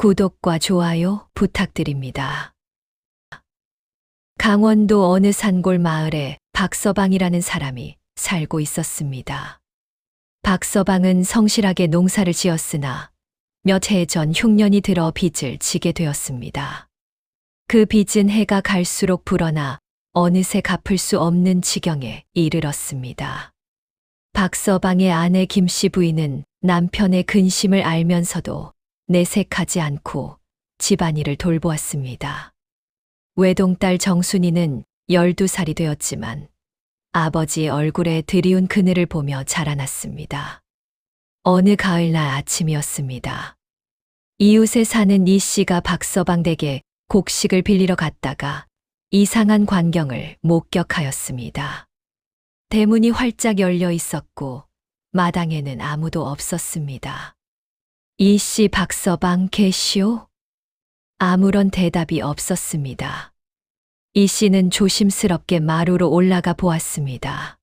구독과 좋아요 부탁드립니다. 강원도 어느 산골 마을에 박서방이라는 사람이 살고 있었습니다. 박서방은 성실하게 농사를 지었으나 몇 해 전 흉년이 들어 빚을 지게 되었습니다. 그 빚은 해가 갈수록 불어나 어느새 갚을 수 없는 지경에 이르렀습니다. 박서방의 아내 김씨 부인은 남편의 근심을 알면서도 내색하지 않고 집안일을 돌보았습니다. 외동딸 정순이는 12살이 되었지만 아버지의 얼굴에 드리운 그늘을 보며 자라났습니다. 어느 가을날 아침이었습니다. 이웃에 사는 이 씨가 박서방 댁에 곡식을 빌리러 갔다가 이상한 광경을 목격하였습니다. 대문이 활짝 열려 있었고 마당에는 아무도 없었습니다. 이 씨 박서방 계시오? 아무런 대답이 없었습니다. 이 씨는 조심스럽게 마루로 올라가 보았습니다.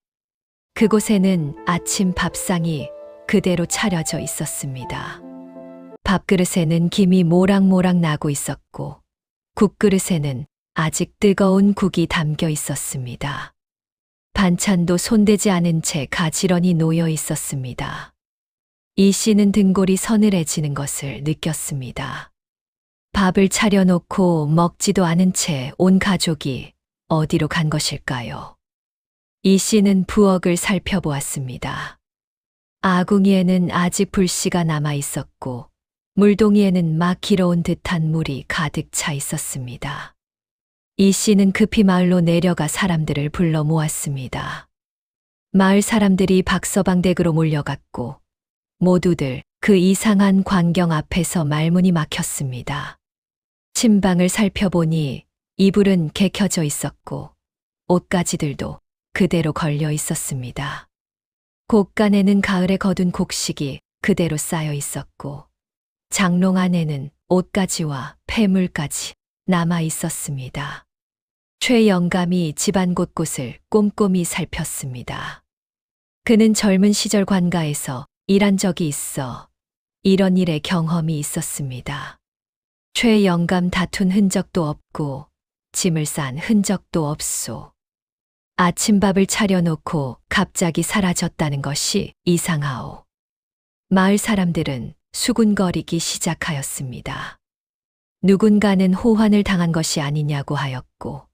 그곳에는 아침 밥상이 그대로 차려져 있었습니다. 밥그릇에는 김이 모락모락 나고 있었고 국그릇에는 아직 뜨거운 국이 담겨 있었습니다. 반찬도 손대지 않은 채 가지런히 놓여 있었습니다. 이 씨는 등골이 서늘해지는 것을 느꼈습니다. 밥을 차려놓고 먹지도 않은 채 온 가족이 어디로 간 것일까요? 이 씨는 부엌을 살펴보았습니다. 아궁이에는 아직 불씨가 남아 있었고 물동이에는 막 길어온 듯한 물이 가득 차 있었습니다. 이 씨는 급히 마을로 내려가 사람들을 불러 모았습니다. 마을 사람들이 박서방 댁으로 몰려갔고 모두들 그 이상한 광경 앞에서 말문이 막혔습니다. 침방을 살펴보니 이불은 개켜져 있었고 옷가지들도 그대로 걸려 있었습니다. 곳간에는 가을에 거둔 곡식이 그대로 쌓여 있었고 장롱 안에는 옷가지와 폐물까지 남아 있었습니다. 최 영감이 집안 곳곳을 꼼꼼히 살폈습니다. 그는 젊은 시절 관가에서 일한 적이 있어 이런 일의 경험이 있었습니다. 최 영감 다툰 흔적도 없고 짐을 싼 흔적도 없소. 아침밥을 차려놓고 갑자기 사라졌다는 것이 이상하오. 마을 사람들은 수군거리기 시작하였습니다. 누군가는 호환을 당한 것이 아니냐고 하였고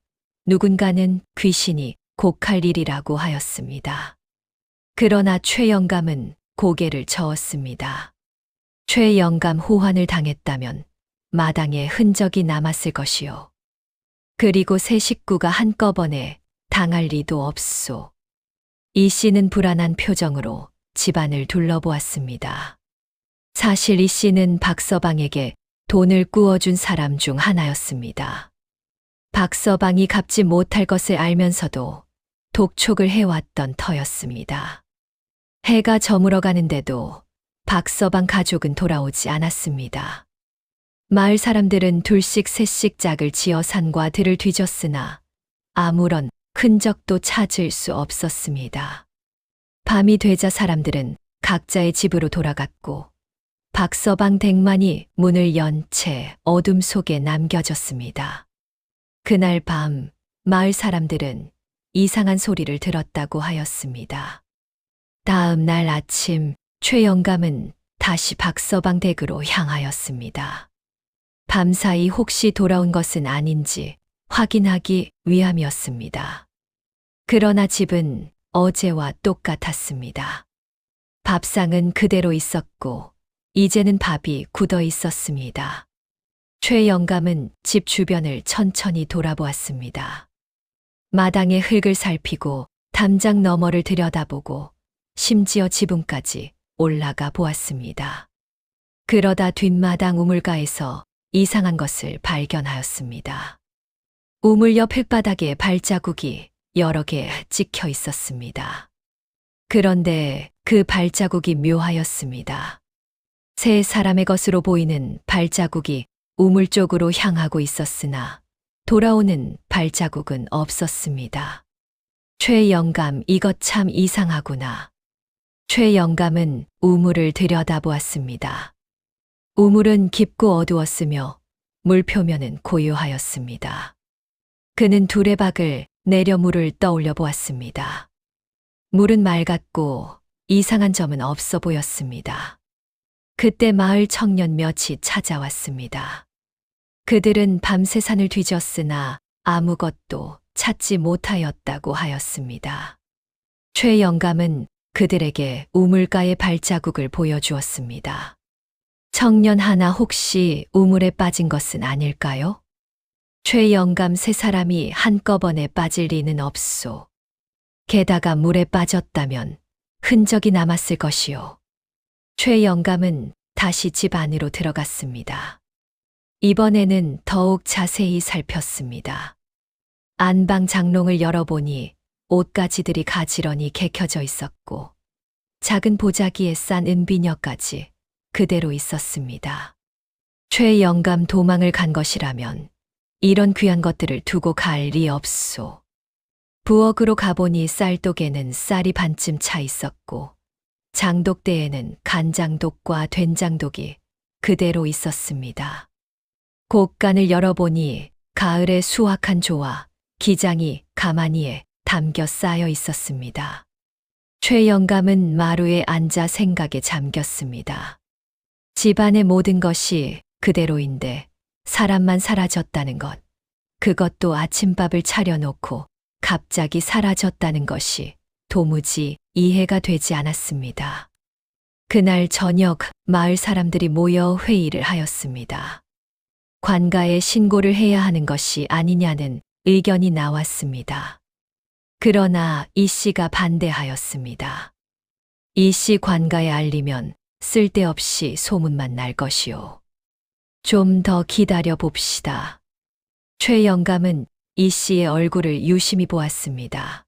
누군가는 귀신이 곡할 일이라고 하였습니다. 그러나 최 영감은 고개를 저었습니다. 최 영감 호환을 당했다면 마당에 흔적이 남았을 것이요. 그리고 세 식구가 한꺼번에 당할 리도 없소. 이 씨는 불안한 표정으로 집안을 둘러보았습니다. 사실 이 씨는 박서방에게 돈을 꾸어준 사람 중 하나였습니다. 박서방이 갚지 못할 것을 알면서도 독촉을 해왔던 터였습니다. 해가 저물어 가는데도 박서방 가족은 돌아오지 않았습니다. 마을 사람들은 둘씩 셋씩 짝을 지어 산과 들을 뒤졌으나 아무런 흔적도 찾을 수 없었습니다. 밤이 되자 사람들은 각자의 집으로 돌아갔고 박서방 댁만이 문을 연 채 어둠 속에 남겨졌습니다. 그날 밤 마을 사람들은 이상한 소리를 들었다고 하였습니다. 다음 날 아침 최 영감은 다시 박서방 댁으로 향하였습니다. 밤사이 혹시 돌아온 것은 아닌지 확인하기 위함이었습니다. 그러나 집은 어제와 똑같았습니다. 밥상은 그대로 있었고 이제는 밥이 굳어 있었습니다. 최 영감은 집 주변을 천천히 돌아보았습니다. 마당의 흙을 살피고 담장 너머를 들여다보고 심지어 지붕까지 올라가 보았습니다. 그러다 뒷마당 우물가에서 이상한 것을 발견하였습니다. 우물 옆 흙바닥에 발자국이 여러 개 찍혀 있었습니다. 그런데 그 발자국이 묘하였습니다. 세 사람의 것으로 보이는 발자국이 우물 쪽으로 향하고 있었으나 돌아오는 발자국은 없었습니다. 최 영감, 이것 참 이상하구나. 최 영감은 우물을 들여다보았습니다. 우물은 깊고 어두웠으며 물 표면은 고요하였습니다. 그는 두레박을 내려 물을 떠올려 보았습니다. 물은 맑았고 이상한 점은 없어 보였습니다. 그때 마을 청년 몇이 찾아왔습니다. 그들은 밤새 산을 뒤졌으나 아무것도 찾지 못하였다고 하였습니다. 최 영감은 그들에게 우물가의 발자국을 보여주었습니다. 청년 하나 혹시 우물에 빠진 것은 아닐까요? 최 영감 세 사람이 한꺼번에 빠질 리는 없소. 게다가 물에 빠졌다면 흔적이 남았을 것이요. 최 영감은 다시 집 안으로 들어갔습니다. 이번에는 더욱 자세히 살폈습니다. 안방 장롱을 열어보니 옷가지들이 가지런히 개켜져 있었고 작은 보자기에 싼 은비녀까지 그대로 있었습니다. 최 영감 도망을 간 것이라면 이런 귀한 것들을 두고 갈 리 없소. 부엌으로 가보니 쌀독에는 쌀이 반쯤 차 있었고 장독대에는 간장독과 된장독이 그대로 있었습니다. 곡간을 열어보니 가을의 수확한 조와 기장이 가마니에 담겨 쌓여 있었습니다. 최 영감은 마루에 앉아 생각에 잠겼습니다. 집안의 모든 것이 그대로인데 사람만 사라졌다는 것, 그것도 아침밥을 차려놓고 갑자기 사라졌다는 것이 도무지 이해가 되지 않았습니다. 그날 저녁 마을 사람들이 모여 회의를 하였습니다. 관가에 신고를 해야 하는 것이 아니냐는 의견이 나왔습니다. 그러나 이 씨가 반대하였습니다. 이 씨 관가에 알리면 쓸데없이 소문만 날 것이요. 좀 더 기다려 봅시다. 최 영감은 이 씨의 얼굴을 유심히 보았습니다.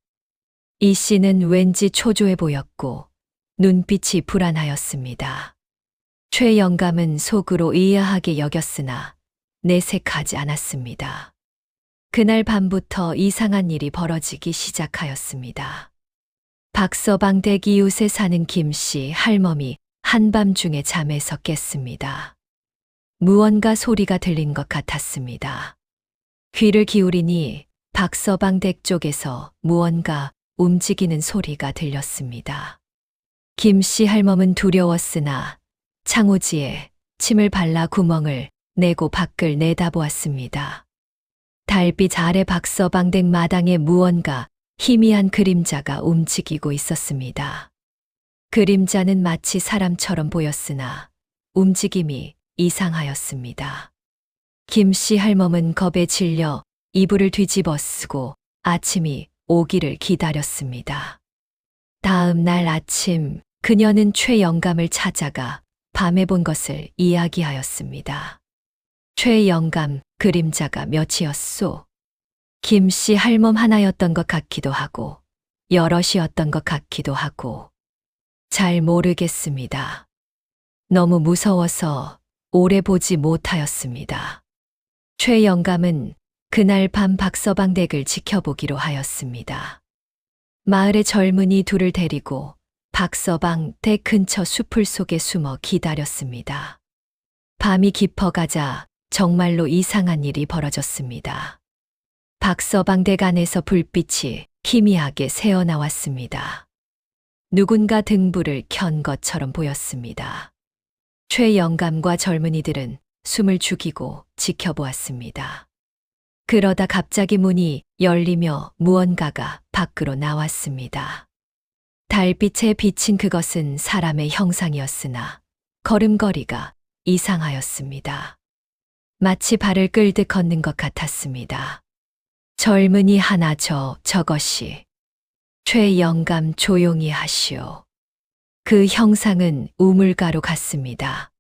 이 씨는 왠지 초조해 보였고 눈빛이 불안하였습니다. 최 영감은 속으로 의아하게 여겼으나 내색하지 않았습니다. 그날 밤부터 이상한 일이 벌어지기 시작하였습니다. 박서방 댁 이웃에 사는 김씨 할멈이 한밤중에 잠에서 깼습니다. 무언가 소리가 들린 것 같았습니다. 귀를 기울이니 박서방 댁 쪽에서 무언가 움직이는 소리가 들렸습니다. 김씨 할멈은 두려웠으나 창호지에 침을 발라 구멍을 내고 밖을 내다보았습니다. 달빛 아래 박서방 댁 마당에 무언가 희미한 그림자가 움직이고 있었습니다. 그림자는 마치 사람처럼 보였으나 움직임이 이상하였습니다. 김씨 할멈은 겁에 질려 이불을 뒤집어 쓰고 아침이 오기를 기다렸습니다. 다음 날 아침 그녀는 최 영감을 찾아가 밤에 본 것을 이야기하였습니다. 최 영감, 그림자가 몇이었소? 김씨 할멈 하나였던 것 같기도 하고 여럿이었던 것 같기도 하고 잘 모르겠습니다. 너무 무서워서 오래 보지 못하였습니다. 최 영감은 그날 밤 박서방 댁을 지켜보기로 하였습니다. 마을의 젊은이 둘을 데리고 박서방 댁 근처 숲을 속에 숨어 기다렸습니다. 밤이 깊어가자 정말로 이상한 일이 벌어졌습니다. 박서방 댁 안에서 불빛이 희미하게 새어나왔습니다. 누군가 등불을 켠 것처럼 보였습니다. 최 영감과 젊은이들은 숨을 죽이고 지켜보았습니다. 그러다 갑자기 문이 열리며 무언가가 밖으로 나왔습니다. 달빛에 비친 그것은 사람의 형상이었으나 걸음걸이가 이상하였습니다. 마치 발을 끌듯 걷는 것 같았습니다. 젊은이 하나 저것이. 최 영감 조용히 하시오. 그 형상은 우물가로 갔습니다.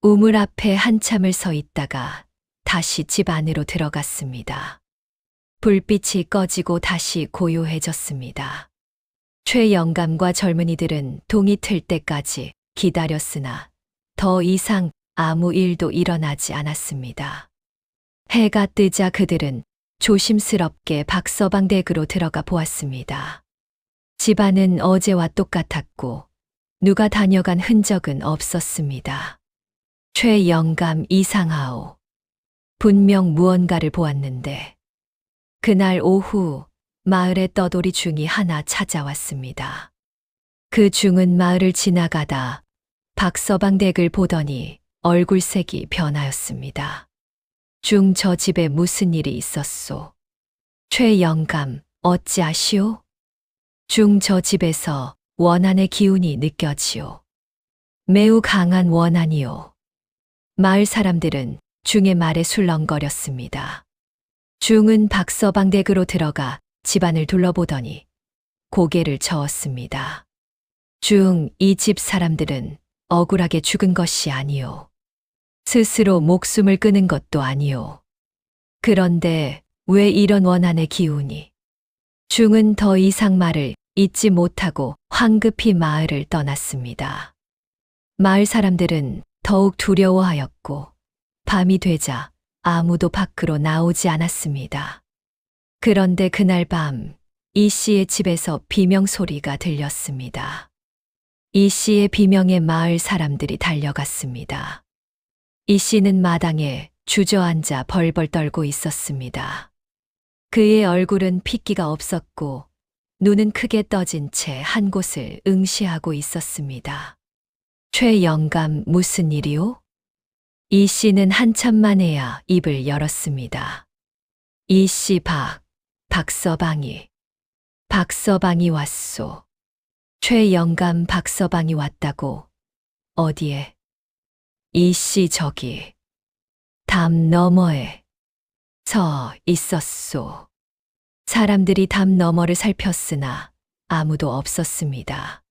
우물 앞에 한참을 서 있다가 다시 집 안으로 들어갔습니다. 불빛이 꺼지고 다시 고요해졌습니다. 최 영감과 젊은이들은 동이 틀 때까지 기다렸으나 더 이상 아무 일도 일어나지 않았습니다. 해가 뜨자 그들은 조심스럽게 박서방 댁으로 들어가 보았습니다. 집안은 어제와 똑같았고 누가 다녀간 흔적은 없었습니다. 최영감 이상하오. 분명 무언가를 보았는데 그날 오후 마을에 떠돌이 중이 하나 찾아왔습니다. 그 중은 마을을 지나가다 박서방 댁을 보더니 얼굴색이 변하였습니다. 중 저 집에 무슨 일이 있었소? 최영감 어찌아시오? 중 저 집에서 원한의 기운이 느껴지오. 매우 강한 원한이오. 마을 사람들은 중의 말에 술렁거렸습니다. 중은 박서방 댁으로 들어가 집안을 둘러보더니 고개를 저었습니다. 중 이 집 사람들은 억울하게 죽은 것이 아니오. 스스로 목숨을 끊은 것도 아니오. 그런데 왜 이런 원한의 기운이? 중은 더 이상 말을 잇지 못하고 황급히 마을을 떠났습니다. 마을 사람들은 더욱 두려워하였고 밤이 되자 아무도 밖으로 나오지 않았습니다. 그런데 그날 밤 이 씨의 집에서 비명 소리가 들렸습니다. 이 씨의 비명에 마을 사람들이 달려갔습니다. 이 씨는 마당에 주저앉아 벌벌 떨고 있었습니다. 그의 얼굴은 핏기가 없었고 눈은 크게 떠진 채 한 곳을 응시하고 있었습니다. 최영감 무슨 일이오? 이 씨는 한참 만에야 입을 열었습니다. 이 씨 박서방이 왔소. 최영감 박서방이 왔다고. 어디에? 이 씨 저기 담 너머에 서 있었소. 사람들이 담 너머를 살폈으나 아무도 없었습니다.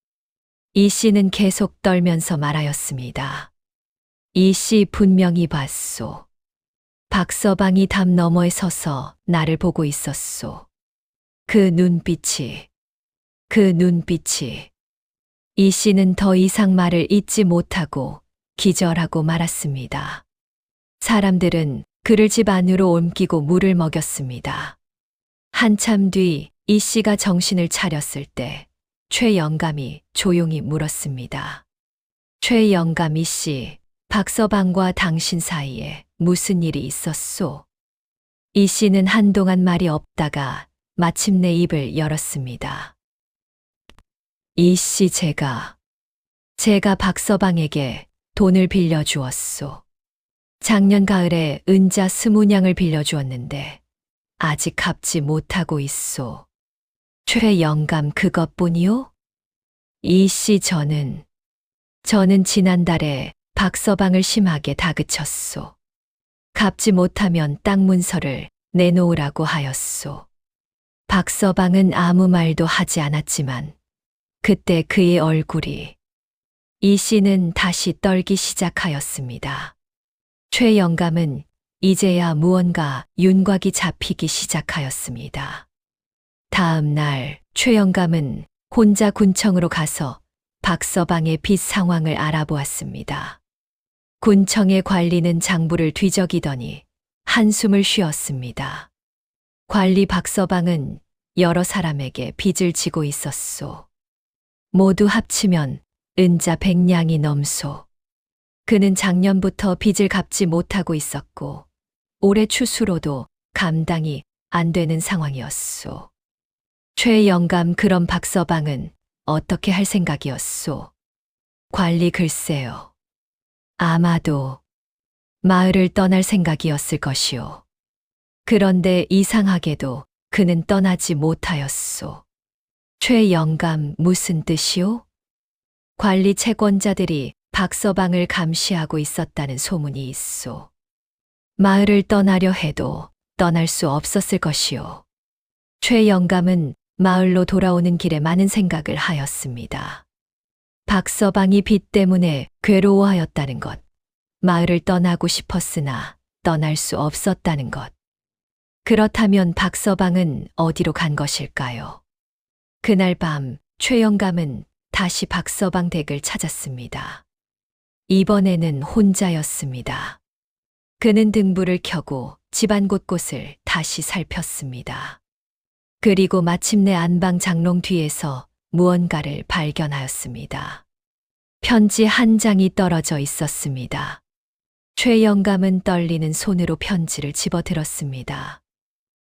이 씨는 계속 떨면서 말하였습니다. 이 씨 분명히 봤소. 박서방이 담 너머에 서서 나를 보고 있었소. 그 눈빛이. 이 씨는 더 이상 말을 잇지 못하고 기절하고 말았습니다. 사람들은 그를 집 안으로 옮기고 물을 먹였습니다. 한참 뒤 이 씨가 정신을 차렸을 때 최영감이 조용히 물었습니다. 최영감 이 씨, 박서방과 당신 사이에 무슨 일이 있었소? 이 씨는 한동안 말이 없다가 마침내 입을 열었습니다. 이 씨 제가 박서방에게 돈을 빌려주었소. 작년 가을에 은자 20냥을 빌려주었는데 아직 갚지 못하고 있소. 최영감 그것뿐이요? 이 씨 저는 지난달에 박서방을 심하게 다그쳤소. 갚지 못하면 땅 문서를 내놓으라고 하였소. 박서방은 아무 말도 하지 않았지만 그때 그의 얼굴이. 이 씨는 다시 떨기 시작하였습니다. 최영감은 이제야 무언가 윤곽이 잡히기 시작하였습니다. 다음 날 최영감은 혼자 군청으로 가서 박서방의 빚 상황을 알아보았습니다. 군청의 관리는 장부를 뒤적이더니 한숨을 쉬었습니다. 관리 박서방은 여러 사람에게 빚을 지고 있었소. 모두 합치면 은자 100냥이 넘소. 그는 작년부터 빚을 갚지 못하고 있었고 올해 추수로도 감당이 안 되는 상황이었소. 최영감 그럼 박서방은 어떻게 할 생각이었소? 관리 글쎄요. 아마도 마을을 떠날 생각이었을 것이오. 그런데 이상하게도 그는 떠나지 못하였소. 최영감 무슨 뜻이오? 관리 채권자들이 박서방을 감시하고 있었다는 소문이 있소. 마을을 떠나려 해도 떠날 수 없었을 것이오. 최영감은 마을로 돌아오는 길에 많은 생각을 하였습니다. 박서방이 빚 때문에 괴로워하였다는 것, 마을을 떠나고 싶었으나 떠날 수 없었다는 것. 그렇다면 박서방은 어디로 간 것일까요? 그날 밤 최영감은 다시 박서방 댁을 찾았습니다. 이번에는 혼자였습니다. 그는 등불을 켜고 집안 곳곳을 다시 살폈습니다. 그리고 마침내 안방 장롱 뒤에서 무언가를 발견하였습니다. 편지 한 장이 떨어져 있었습니다. 최 영감은 떨리는 손으로 편지를 집어들었습니다.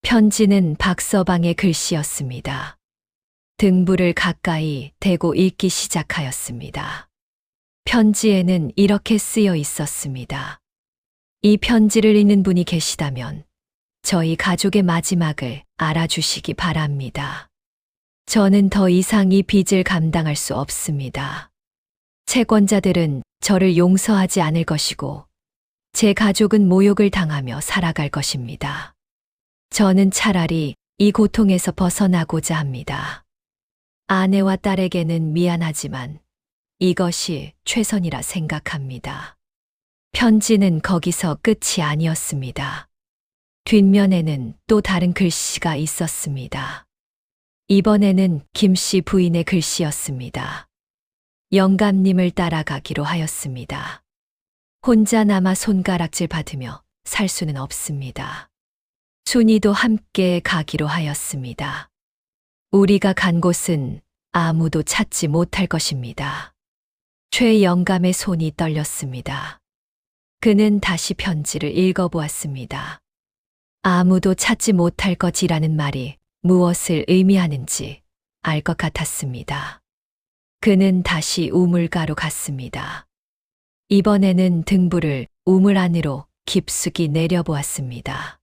편지는 박서방의 글씨였습니다. 등불을 가까이 대고 읽기 시작하였습니다. 편지에는 이렇게 쓰여 있었습니다. 이 편지를 읽는 분이 계시다면 저희 가족의 마지막을 알아주시기 바랍니다. 저는 더 이상 이 빚을 감당할 수 없습니다. 채권자들은 저를 용서하지 않을 것이고 제 가족은 모욕을 당하며 살아갈 것입니다. 저는 차라리 이 고통에서 벗어나고자 합니다. 아내와 딸에게는 미안하지만 이것이 최선이라 생각합니다. 편지는 거기서 끝이 아니었습니다. 뒷면에는 또 다른 글씨가 있었습니다. 이번에는 김씨 부인의 글씨였습니다. 영감님을 따라가기로 하였습니다. 혼자 남아 손가락질 받으며 살 수는 없습니다. 순이도 함께 가기로 하였습니다. 우리가 간 곳은 아무도 찾지 못할 것입니다. 최 영감의 손이 떨렸습니다. 그는 다시 편지를 읽어보았습니다. 아무도 찾지 못할 것이라는 말이 무엇을 의미하는지 알 것 같았습니다. 그는 다시 우물가로 갔습니다. 이번에는 등불을 우물 안으로 깊숙이 내려보았습니다.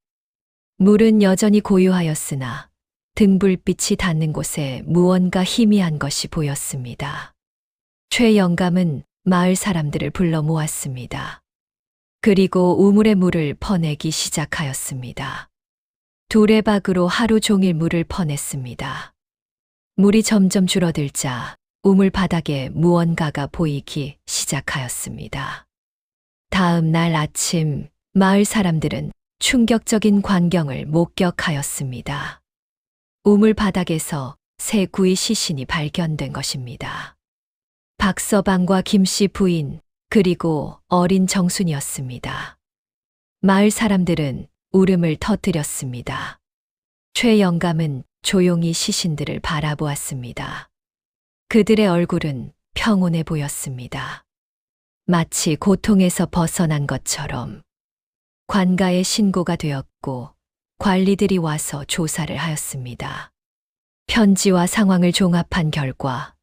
물은 여전히 고요하였으나 등불빛이 닿는 곳에 무언가 희미한 것이 보였습니다. 최 영감은 마을 사람들을 불러 모았습니다. 그리고 우물의 물을 퍼내기 시작하였습니다. 두레박으로 하루 종일 물을 퍼냈습니다. 물이 점점 줄어들자 우물 바닥에 무언가가 보이기 시작하였습니다. 다음 날 아침 마을 사람들은 충격적인 광경을 목격하였습니다. 우물 바닥에서 새 구이 시신이 발견된 것입니다. 박서방과 김씨 부인 그리고 어린 정순이었습니다. 마을 사람들은 울음을 터뜨렸습니다. 최 영감은 조용히 시신들을 바라보았습니다. 그들의 얼굴은 평온해 보였습니다. 마치 고통에서 벗어난 것처럼. 관가에 신고가 되었고 관리들이 와서 조사를 하였습니다. 편지와 상황을 종합한 결과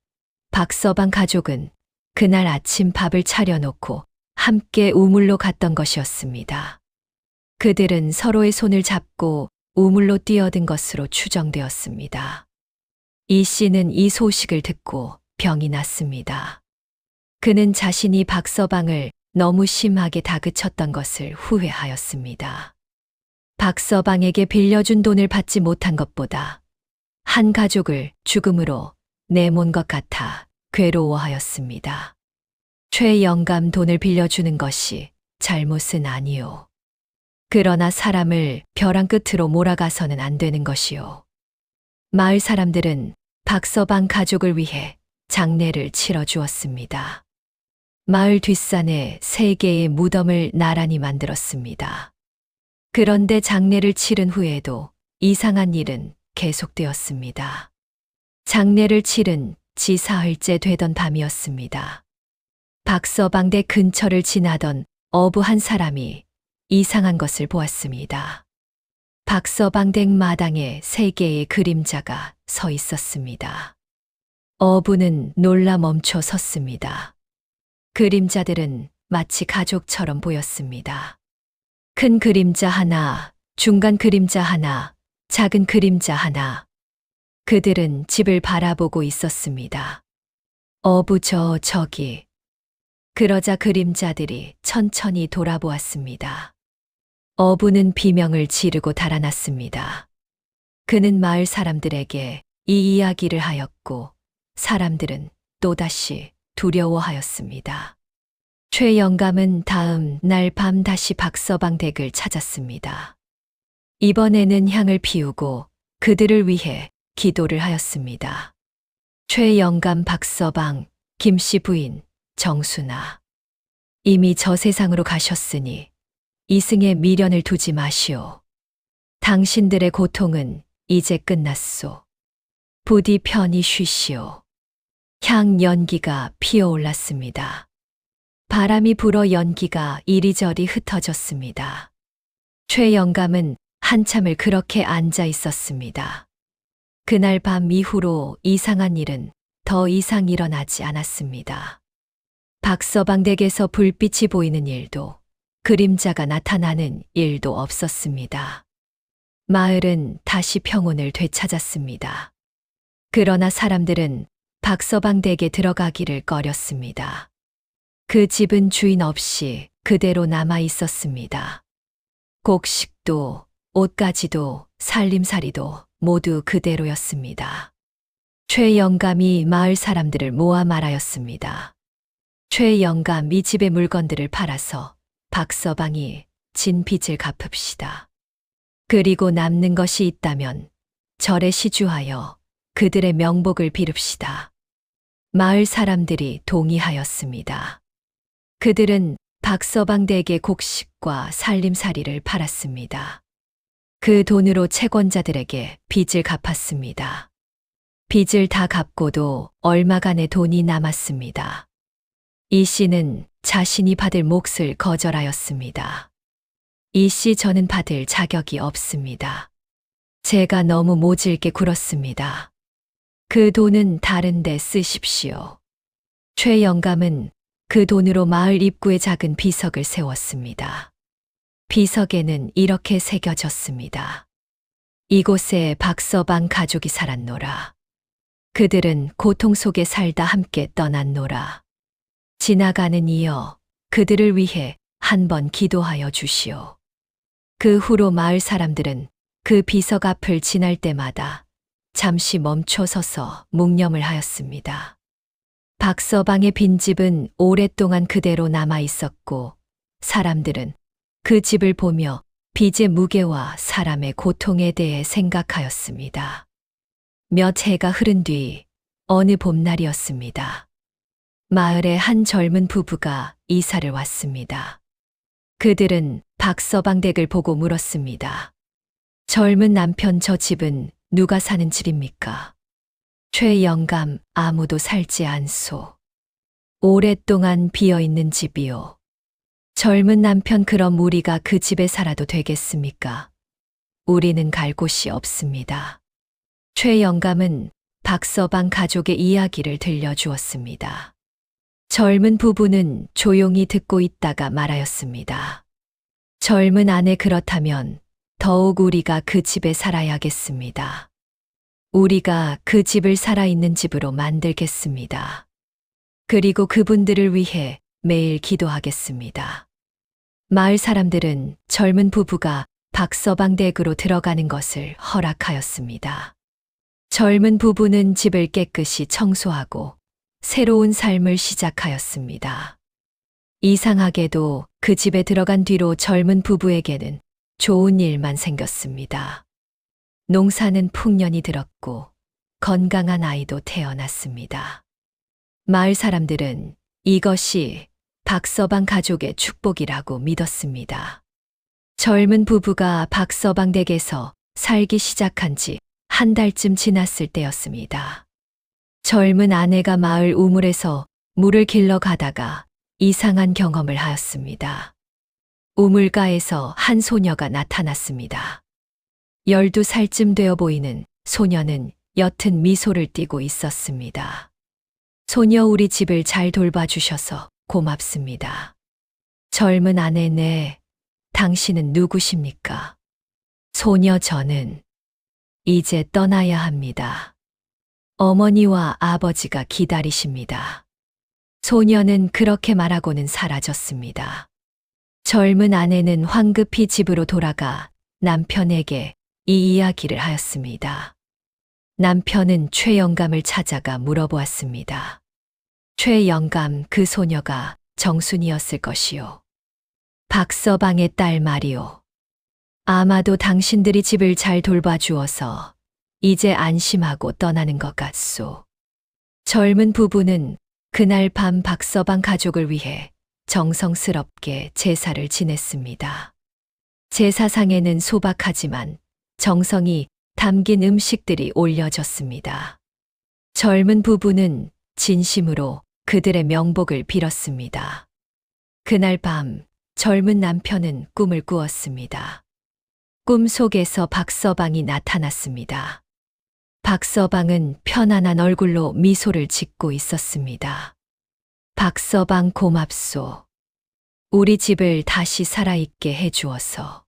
박서방 가족은 그날 아침 밥을 차려놓고 함께 우물로 갔던 것이었습니다. 그들은 서로의 손을 잡고 우물로 뛰어든 것으로 추정되었습니다. 이 씨는 이 소식을 듣고 병이 났습니다. 그는 자신이 박서방을 너무 심하게 다그쳤던 것을 후회하였습니다. 박서방에게 빌려준 돈을 받지 못한 것보다 한 가족을 죽음으로 내몬 것 같아 괴로워하였습니다. 최 영감 돈을 빌려주는 것이 잘못은 아니오. 그러나 사람을 벼랑 끝으로 몰아가서는 안 되는 것이오. 마을 사람들은 박서방 가족을 위해 장례를 치러주었습니다. 마을 뒷산에 3개의 무덤을 나란히 만들었습니다. 그런데 장례를 치른 후에도 이상한 일은 계속되었습니다. 장례를 치른 지 사흘째 되던 밤이었습니다. 박서방 댁 근처를 지나던 어부 한 사람이 이상한 것을 보았습니다. 박서방 댁 마당에 3개의 그림자가 서 있었습니다. 어부는 놀라 멈춰 섰습니다. 그림자들은 마치 가족처럼 보였습니다. 큰 그림자 하나, 중간 그림자 하나, 작은 그림자 하나. 그들은 집을 바라보고 있었습니다. 어부 저기. 그러자 그림자들이 천천히 돌아보았습니다. 어부는 비명을 지르고 달아났습니다. 그는 마을 사람들에게 이 이야기를 하였고 사람들은 또다시 두려워하였습니다. 최 영감은 다음 날 밤 다시 박서방 댁을 찾았습니다. 이번에는 향을 피우고 그들을 위해 기도를 하였습니다. 최 영감 박서방, 김씨 부인, 정순아. 이미 저 세상으로 가셨으니 이승에 미련을 두지 마시오. 당신들의 고통은 이제 끝났소. 부디 편히 쉬시오. 향 연기가 피어올랐습니다. 바람이 불어 연기가 이리저리 흩어졌습니다. 최 영감은 한참을 그렇게 앉아 있었습니다. 그날 밤 이후로 이상한 일은 더 이상 일어나지 않았습니다. 박서방 댁에서 불빛이 보이는 일도, 그림자가 나타나는 일도 없었습니다. 마을은 다시 평온을 되찾았습니다. 그러나 사람들은 박서방 댁에 들어가기를 꺼렸습니다. 그 집은 주인 없이 그대로 남아 있었습니다. 곡식도, 옷가지도, 살림살이도 모두 그대로였습니다. 최 영감이 마을 사람들을 모아 말하였습니다. 최 영감, 이 집의 물건들을 팔아서 박서방이 진 빚을 갚읍시다. 그리고 남는 것이 있다면 절에 시주하여 그들의 명복을 빌읍시다. 마을 사람들이 동의하였습니다. 그들은 박서방 댁의 곡식과 살림살이를 팔았습니다. 그 돈으로 채권자들에게 빚을 갚았습니다. 빚을 다 갚고도 얼마간의 돈이 남았습니다. 이 씨는 자신이 받을 몫을 거절하였습니다. 이 씨, 저는 받을 자격이 없습니다. 제가 너무 모질게 굴었습니다. 그 돈은 다른 데 쓰십시오. 최 영감은 그 돈으로 마을 입구에 작은 비석을 세웠습니다. 비석에는 이렇게 새겨졌습니다. 이곳에 박서방 가족이 살았노라. 그들은 고통 속에 살다 함께 떠났노라. 지나가는 이여, 그들을 위해 한번 기도하여 주시오. 그 후로 마을 사람들은 그 비석 앞을 지날 때마다 잠시 멈춰 서서 묵념을 하였습니다. 박서방의 빈집은 오랫동안 그대로 남아 있었고, 사람들은 그 집을 보며 빚의 무게와 사람의 고통에 대해 생각하였습니다. 몇 해가 흐른 뒤 어느 봄날이었습니다. 마을에 한 젊은 부부가 이사를 왔습니다. 그들은 박서방 댁을 보고 물었습니다. 젊은 남편, 저 집은 누가 사는 집입니까? 최 영감, 아무도 살지 않소. 오랫동안 비어있는 집이요. 젊은 남편, 그럼 우리가 그 집에 살아도 되겠습니까? 우리는 갈 곳이 없습니다. 최 영감은 박서방 가족의 이야기를 들려주었습니다. 젊은 부부는 조용히 듣고 있다가 말하였습니다. 젊은 아내, 그렇다면 더욱 우리가 그 집에 살아야겠습니다. 우리가 그 집을 살아있는 집으로 만들겠습니다. 그리고 그분들을 위해 매일 기도하겠습니다. 마을 사람들은 젊은 부부가 박서방 댁으로 들어가는 것을 허락하였습니다. 젊은 부부는 집을 깨끗이 청소하고 새로운 삶을 시작하였습니다. 이상하게도 그 집에 들어간 뒤로 젊은 부부에게는 좋은 일만 생겼습니다. 농사는 풍년이 들었고 건강한 아이도 태어났습니다. 마을 사람들은 이것이 박서방 가족의 축복이라고 믿었습니다. 젊은 부부가 박서방 댁에서 살기 시작한 지 한 달쯤 지났을 때였습니다. 젊은 아내가 마을 우물에서 물을 길러 가다가 이상한 경험을 하였습니다. 우물가에서 한 소녀가 나타났습니다. 12살쯤 되어 보이는 소녀는 옅은 미소를 띠고 있었습니다. 소녀, 우리 집을 잘 돌봐주셔서 고맙습니다. 젊은 아내, 네, 당신은 누구십니까? 소녀, 저는 이제 떠나야 합니다. 어머니와 아버지가 기다리십니다. 소녀는 그렇게 말하고는 사라졌습니다. 젊은 아내는 황급히 집으로 돌아가 남편에게 이 이야기를 하였습니다. 남편은 최 영감을 찾아가 물어보았습니다. 최 영감, 그 소녀가 정순이었을 것이요. 박서방의 딸 말이요. 아마도 당신들이 집을 잘 돌봐주어서 이제 안심하고 떠나는 것 같소. 젊은 부부는 그날 밤 박서방 가족을 위해 정성스럽게 제사를 지냈습니다. 제사상에는 소박하지만 정성이 담긴 음식들이 올려졌습니다. 젊은 부부는 진심으로 그들의 명복을 빌었습니다. 그날 밤 젊은 남편은 꿈을 꾸었습니다. 꿈 속에서 박서방이 나타났습니다. 박서방은 편안한 얼굴로 미소를 짓고 있었습니다. 박서방 고맙소. 우리 집을 다시 살아있게 해주어서.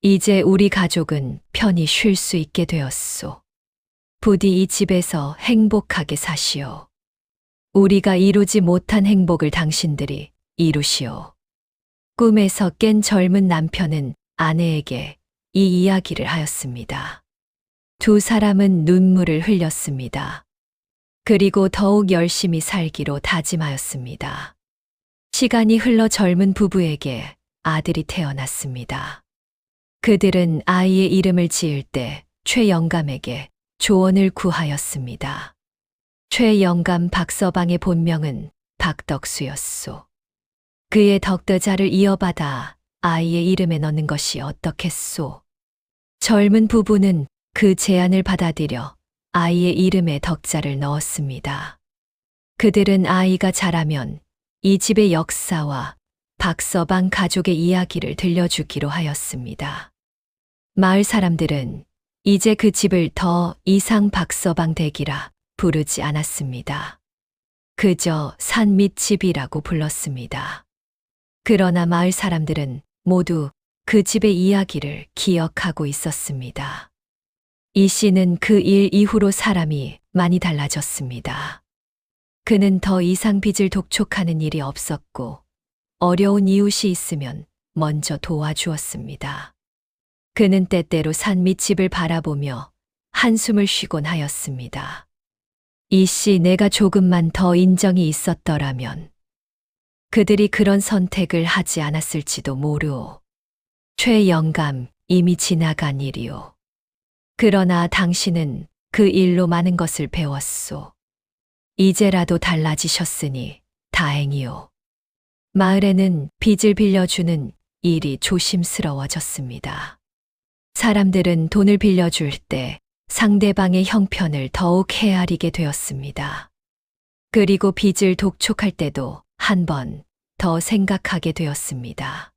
이제 우리 가족은 편히 쉴 수 있게 되었소. 부디 이 집에서 행복하게 사시오. 우리가 이루지 못한 행복을 당신들이 이루시오. 꿈에서 깬 젊은 남편은 아내에게 이 이야기를 하였습니다. 두 사람은 눈물을 흘렸습니다. 그리고 더욱 열심히 살기로 다짐하였습니다. 시간이 흘러 젊은 부부에게 아들이 태어났습니다. 그들은 아이의 이름을 지을 때 최영감에게 조언을 구하였습니다. 최영감 박서방의 본명은 박덕수였소. 그의 덕더자를 이어받아 아이의 이름에 넣는 것이 어떻겠소? 젊은 부부는 그 제안을 받아들여 아이의 이름에 덕자를 넣었습니다. 그들은 아이가 자라면 이 집의 역사와 박서방 가족의 이야기를 들려주기로 하였습니다. 마을 사람들은 이제 그 집을 더 이상 박서방 댁이라 부르지 않았습니다. 그저 산밑집이라고 불렀습니다. 그러나 마을 사람들은 모두 그 집의 이야기를 기억하고 있었습니다. 이 씨는 그 일 이후로 사람이 많이 달라졌습니다. 그는 더 이상 빚을 독촉하는 일이 없었고 어려운 이웃이 있으면 먼저 도와주었습니다. 그는 때때로 산밑집을 바라보며 한숨을 쉬곤 하였습니다. 이 씨 내가 조금만 더 인정이 있었더라면 그들이 그런 선택을 하지 않았을지도 모르오. 최영감 이미 지나간 일이오. 그러나 당신은 그 일로 많은 것을 배웠소. 이제라도 달라지셨으니 다행이오. 마을에는 빚을 빌려주는 일이 조심스러워졌습니다. 사람들은 돈을 빌려줄 때 상대방의 형편을 더욱 헤아리게 되었습니다. 그리고 빚을 독촉할 때도 한 번 더 생각하게 되었습니다.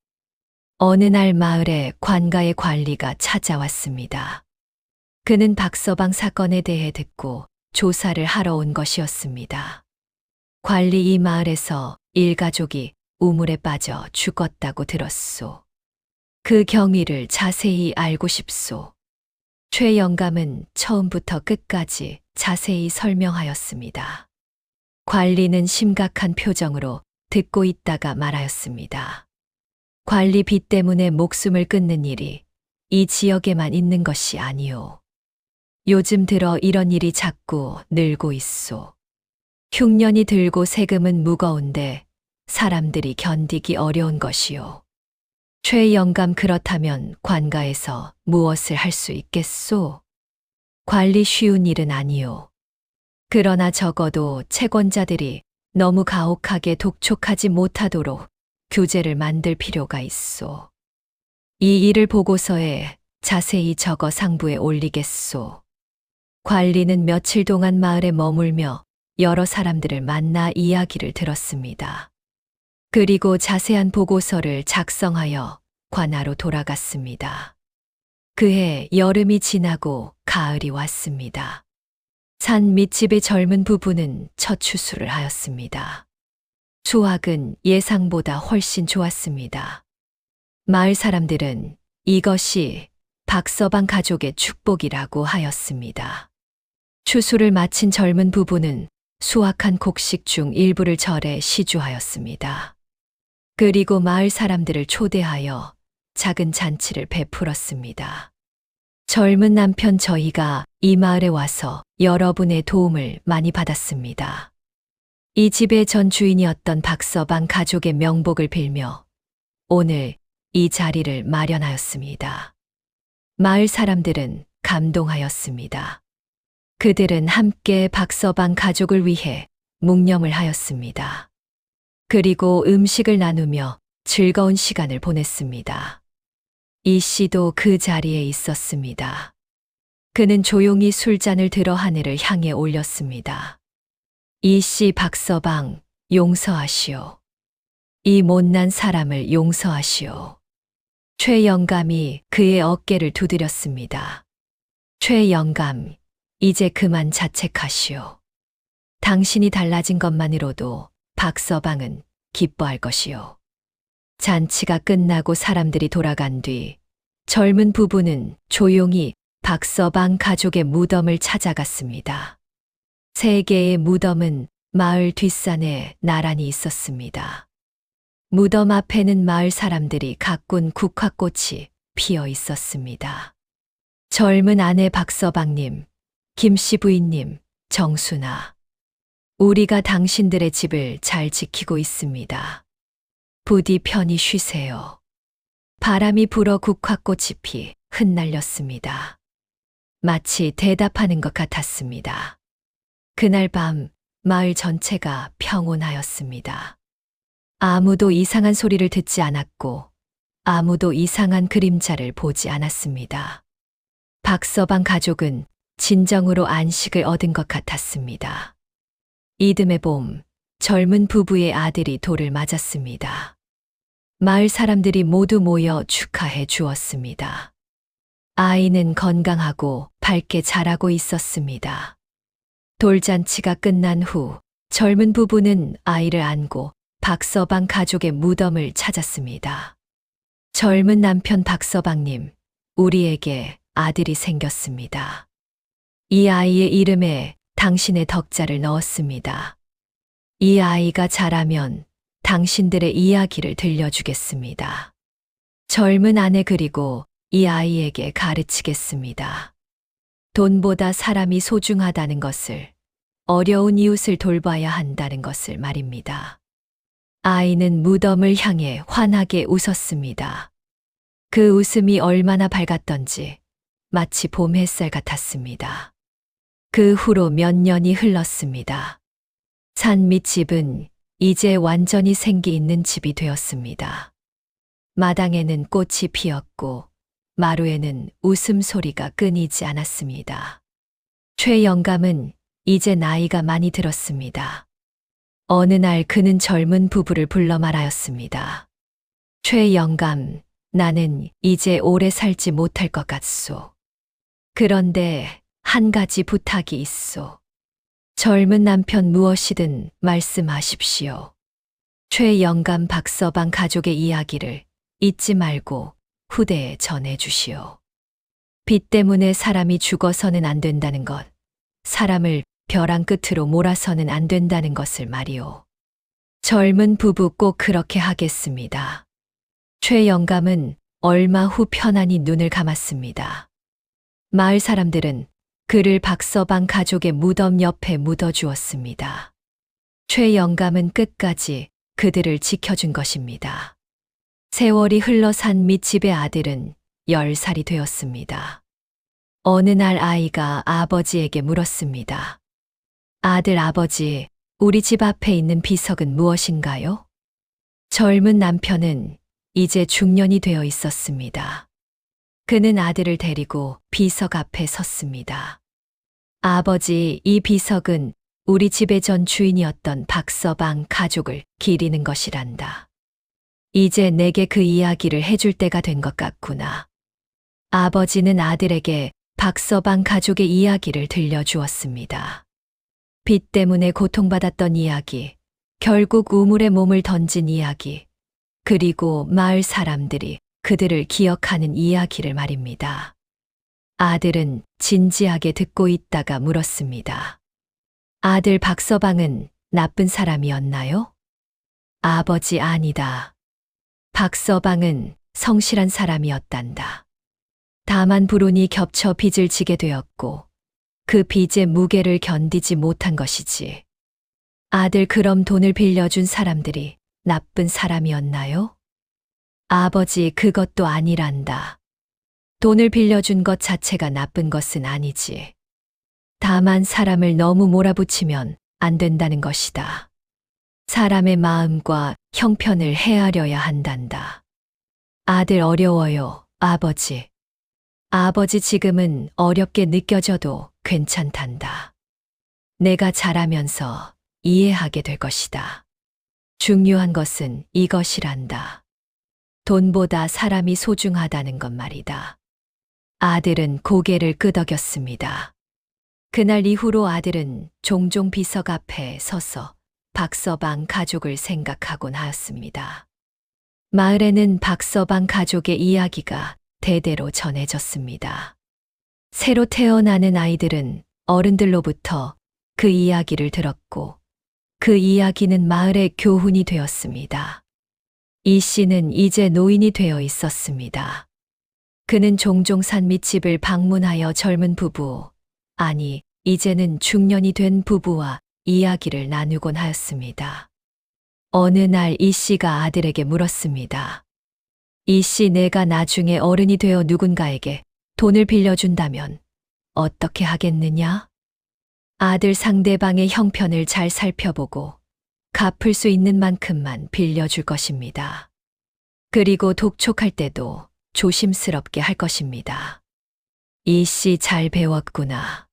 어느 날 마을에 관가의 관리가 찾아왔습니다. 그는 박서방 사건에 대해 듣고 조사를 하러 온 것이었습니다. 관리 이 마을에서 일가족이 우물에 빠져 죽었다고 들었소. 그 경위를 자세히 알고 싶소. 최영감은 처음부터 끝까지 자세히 설명하였습니다. 관리는 심각한 표정으로 듣고 있다가 말하였습니다. 관리 빚 때문에 목숨을 끊는 일이 이 지역에만 있는 것이 아니오. 요즘 들어 이런 일이 자꾸 늘고 있소. 흉년이 들고 세금은 무거운데 사람들이 견디기 어려운 것이오. 최영감 그렇다면 관가에서 무엇을 할 수 있겠소? 관리 쉬운 일은 아니오. 그러나 적어도 채권자들이 너무 가혹하게 독촉하지 못하도록 규제를 만들 필요가 있소. 이 일을 보고서에 자세히 적어 상부에 올리겠소. 관리는 며칠 동안 마을에 머물며 여러 사람들을 만나 이야기를 들었습니다. 그리고 자세한 보고서를 작성하여 관하로 돌아갔습니다. 그해 여름이 지나고 가을이 왔습니다. 산 밑집의 젊은 부부는 첫 추수를 하였습니다. 수확은 예상보다 훨씬 좋았습니다. 마을 사람들은 이것이 박서방 가족의 축복이라고 하였습니다. 추수를 마친 젊은 부부는 수확한 곡식 중 일부를 절에 시주하였습니다. 그리고 마을 사람들을 초대하여 작은 잔치를 베풀었습니다. 젊은 남편 저희가 이 마을에 와서 여러분의 도움을 많이 받았습니다. 이 집의 전 주인이었던 박서방 가족의 명복을 빌며 오늘 이 자리를 마련하였습니다. 마을 사람들은 감동하였습니다. 그들은 함께 박서방 가족을 위해 묵념을 하였습니다. 그리고 음식을 나누며 즐거운 시간을 보냈습니다. 이 씨도 그 자리에 있었습니다. 그는 조용히 술잔을 들어 하늘을 향해 올렸습니다. 이 씨 박서방 용서하시오. 이 못난 사람을 용서하시오. 최 영감이 그의 어깨를 두드렸습니다. 최 영감, 이제 그만 자책하시오. 당신이 달라진 것만으로도 박서방은 기뻐할 것이오. 잔치가 끝나고 사람들이 돌아간 뒤 젊은 부부는 조용히 박서방 가족의 무덤을 찾아갔습니다. 세 개의 무덤은 마을 뒷산에 나란히 있었습니다. 무덤 앞에는 마을 사람들이 가꾼 국화꽃이 피어 있었습니다. 젊은 아내 박서방님, 김씨 부인님, 정순아. 우리가 당신들의 집을 잘 지키고 있습니다. 부디 편히 쉬세요. 바람이 불어 국화꽃이 피 흩날렸습니다. 마치 대답하는 것 같았습니다. 그날 밤 마을 전체가 평온하였습니다. 아무도 이상한 소리를 듣지 않았고 아무도 이상한 그림자를 보지 않았습니다. 박서방 가족은 진정으로 안식을 얻은 것 같았습니다. 이듬해 봄, 젊은 부부의 아들이 돌을 맞았습니다. 마을 사람들이 모두 모여 축하해 주었습니다. 아이는 건강하고 밝게 자라고 있었습니다. 돌잔치가 끝난 후 젊은 부부는 아이를 안고 박서방 가족의 무덤을 찾았습니다. 젊은 남편 박서방님, 우리에게 아들이 생겼습니다. 이 아이의 이름에 당신의 덕자를 넣었습니다. 이 아이가 자라면 당신들의 이야기를 들려주겠습니다. 젊은 아내 그리고 이 아이에게 가르치겠습니다. 돈보다 사람이 소중하다는 것을, 어려운 이웃을 돌봐야 한다는 것을 말입니다. 아이는 무덤을 향해 환하게 웃었습니다. 그 웃음이 얼마나 밝았던지 마치 봄 햇살 같았습니다. 그 후로 몇 년이 흘렀습니다. 산 밑 집은 이제 완전히 생기 있는 집이 되었습니다. 마당에는 꽃이 피었고 마루에는 웃음소리가 끊이지 않았습니다. 최 영감은 이제 나이가 많이 들었습니다. 어느 날 그는 젊은 부부를 불러 말하였습니다. 최 영감, 나는 이제 오래 살지 못할 것 같소. 그런데 한 가지 부탁이 있소. 젊은 남편 무엇이든 말씀하십시오. 최 영감 박서방 가족의 이야기를 잊지 말고 후대에 전해주시오. 빚 때문에 사람이 죽어서는 안 된다는 것, 사람을 벼랑 끝으로 몰아서는 안 된다는 것을 말이오. 젊은 부부 꼭 그렇게 하겠습니다. 최 영감은 얼마 후 편안히 눈을 감았습니다. 마을 사람들은 그를 박서방 가족의 무덤 옆에 묻어주었습니다. 최 영감은 끝까지 그들을 지켜준 것입니다. 세월이 흘러 산 밑집의 아들은 10살이 되었습니다. 어느 날 아이가 아버지에게 물었습니다. 아들 아버지, 우리 집 앞에 있는 비석은 무엇인가요? 젊은 남편은 이제 중년이 되어 있었습니다. 그는 아들을 데리고 비석 앞에 섰습니다. 아버지, 이 비석은 우리 집의 전 주인이었던 박서방 가족을 기리는 것이란다. 이제 내게 그 이야기를 해줄 때가 된 것 같구나. 아버지는 아들에게 박서방 가족의 이야기를 들려주었습니다. 빚 때문에 고통받았던 이야기, 결국 우물에 몸을 던진 이야기, 그리고 마을 사람들이 그들을 기억하는 이야기를 말입니다. 아들은 진지하게 듣고 있다가 물었습니다. 아들 박서방은 나쁜 사람이었나요? 아버지 아니다. 박서방은 성실한 사람이었단다. 다만 불운이 겹쳐 빚을 지게 되었고 그 빚의 무게를 견디지 못한 것이지. 아들 그럼 돈을 빌려준 사람들이 나쁜 사람이었나요? 아버지 그것도 아니란다. 돈을 빌려준 것 자체가 나쁜 것은 아니지. 다만 사람을 너무 몰아붙이면 안 된다는 것이다. 사람의 마음과 형편을 헤아려야 한단다. 아들 어려워요, 아버지. 아버지 지금은 어렵게 느껴져도 괜찮단다. 내가 자라면서 이해하게 될 것이다. 중요한 것은 이것이란다. 돈보다 사람이 소중하다는 것 말이다. 아들은 고개를 끄덕였습니다. 그날 이후로 아들은 종종 비석 앞에 서서 박서방 가족을 생각하곤 하였습니다. 마을에는 박서방 가족의 이야기가 대대로 전해졌습니다. 새로 태어나는 아이들은 어른들로부터 그 이야기를 들었고 그 이야기는 마을의 교훈이 되었습니다. 이 씨는 이제 노인이 되어 있었습니다. 그는 종종 산 밑집을 방문하여 젊은 부부, 아니, 이제는 중년이 된 부부와 이야기를 나누곤 하였습니다. 어느 날 이 씨가 아들에게 물었습니다. 이 씨, 내가 나중에 어른이 되어 누군가에게 돈을 빌려준다면 어떻게 하겠느냐? 아들 상대방의 형편을 잘 살펴보고 갚을 수 있는 만큼만 빌려줄 것입니다. 그리고 독촉할 때도 조심스럽게 할 것입니다. 이 씨 잘 배웠구나.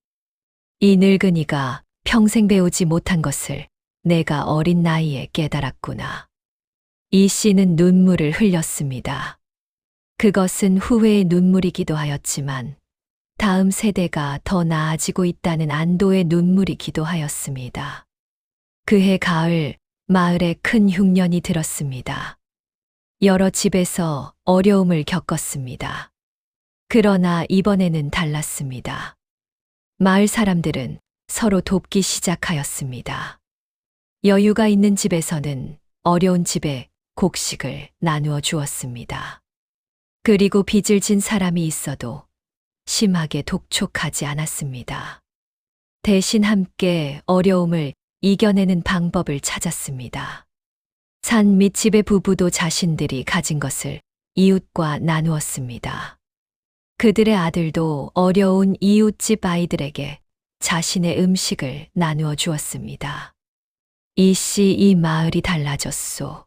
이 늙은이가 평생 배우지 못한 것을 내가 어린 나이에 깨달았구나. 이 씨는 눈물을 흘렸습니다. 그것은 후회의 눈물이기도 하였지만 다음 세대가 더 나아지고 있다는 안도의 눈물이기도 하였습니다. 그해 가을, 마을에 큰 흉년이 들었습니다. 여러 집에서 어려움을 겪었습니다. 그러나 이번에는 달랐습니다. 마을 사람들은 서로 돕기 시작하였습니다. 여유가 있는 집에서는 어려운 집에 곡식을 나누어 주었습니다. 그리고 빚을 진 사람이 있어도 심하게 독촉하지 않았습니다. 대신 함께 어려움을 이겨내는 방법을 찾았습니다. 산 밑집의 부부도 자신들이 가진 것을 이웃과 나누었습니다. 그들의 아들도 어려운 이웃집 아이들에게 자신의 음식을 나누어 주었습니다. 이 씨, 이 마을이 달라졌소.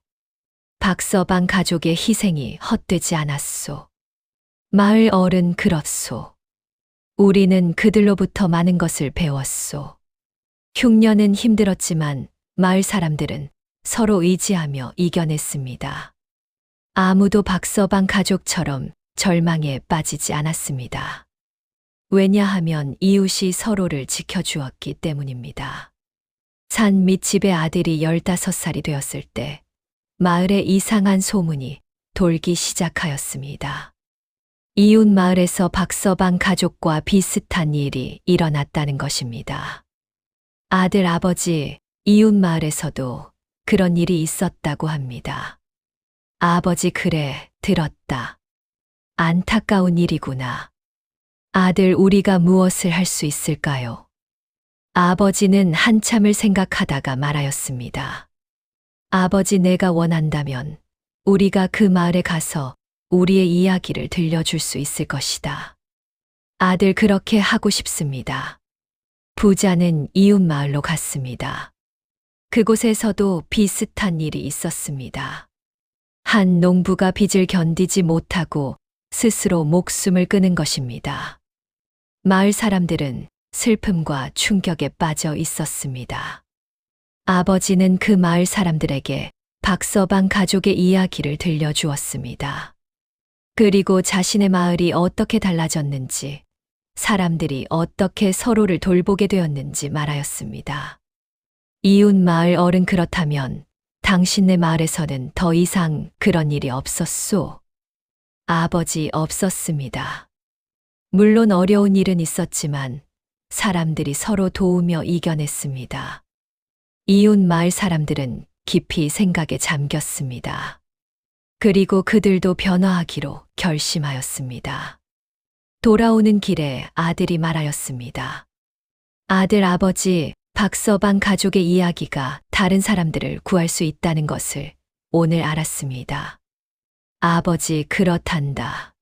박서방 가족의 희생이 헛되지 않았소. 마을 어른 그렇소. 우리는 그들로부터 많은 것을 배웠소. 흉년은 힘들었지만 마을 사람들은 서로 의지하며 이겨냈습니다. 아무도 박서방 가족처럼 절망에 빠지지 않았습니다. 왜냐하면 이웃이 서로를 지켜주었기 때문입니다. 산 밑집의 아들이 15살이 되었을 때 마을에 이상한 소문이 돌기 시작하였습니다. 이웃 마을에서 박서방 가족과 비슷한 일이 일어났다는 것입니다. 아들 아버지, 이웃 마을에서도 그런 일이 있었다고 합니다. 아버지, 그래, 들었다. 안타까운 일이구나. 아들, 우리가 무엇을 할 수 있을까요? 아버지는 한참을 생각하다가 말하였습니다. 아버지, 내가 원한다면 우리가 그 마을에 가서 우리의 이야기를 들려줄 수 있을 것이다. 아들, 그렇게 하고 싶습니다. 부자는 이웃 마을로 갔습니다. 그곳에서도 비슷한 일이 있었습니다. 한 농부가 빚을 견디지 못하고 스스로 목숨을 끊은 것입니다. 마을 사람들은 슬픔과 충격에 빠져 있었습니다. 아버지는 그 마을 사람들에게 박서방 가족의 이야기를 들려주었습니다. 그리고 자신의 마을이 어떻게 달라졌는지, 사람들이 어떻게 서로를 돌보게 되었는지 말하였습니다. 이웃 마을 어른, 그렇다면 당신네 마을에서는 더 이상 그런 일이 없었소? 아버지, 없었습니다. 물론 어려운 일은 있었지만 사람들이 서로 도우며 이겨냈습니다. 이웃 마을 사람들은 깊이 생각에 잠겼습니다. 그리고 그들도 변화하기로 결심하였습니다. 돌아오는 길에 아들이 말하였습니다. 아들, 아버지, 박서방 가족의 이야기가 다른 사람들을 구할 수 있다는 것을 오늘 알았습니다. 아버지, 그렇단다.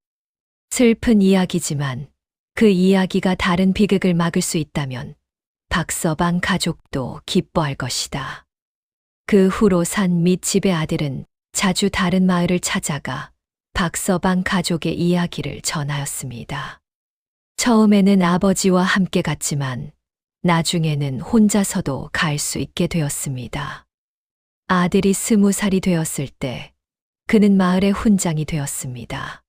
슬픈 이야기지만 그 이야기가 다른 비극을 막을 수 있다면 박서방 가족도 기뻐할 것이다. 그 후로 산 밑집의 아들은 자주 다른 마을을 찾아가 박서방 가족의 이야기를 전하였습니다. 처음에는 아버지와 함께 갔지만 나중에는 혼자서도 갈 수 있게 되었습니다. 아들이 20살이 되었을 때 그는 마을의 훈장이 되었습니다.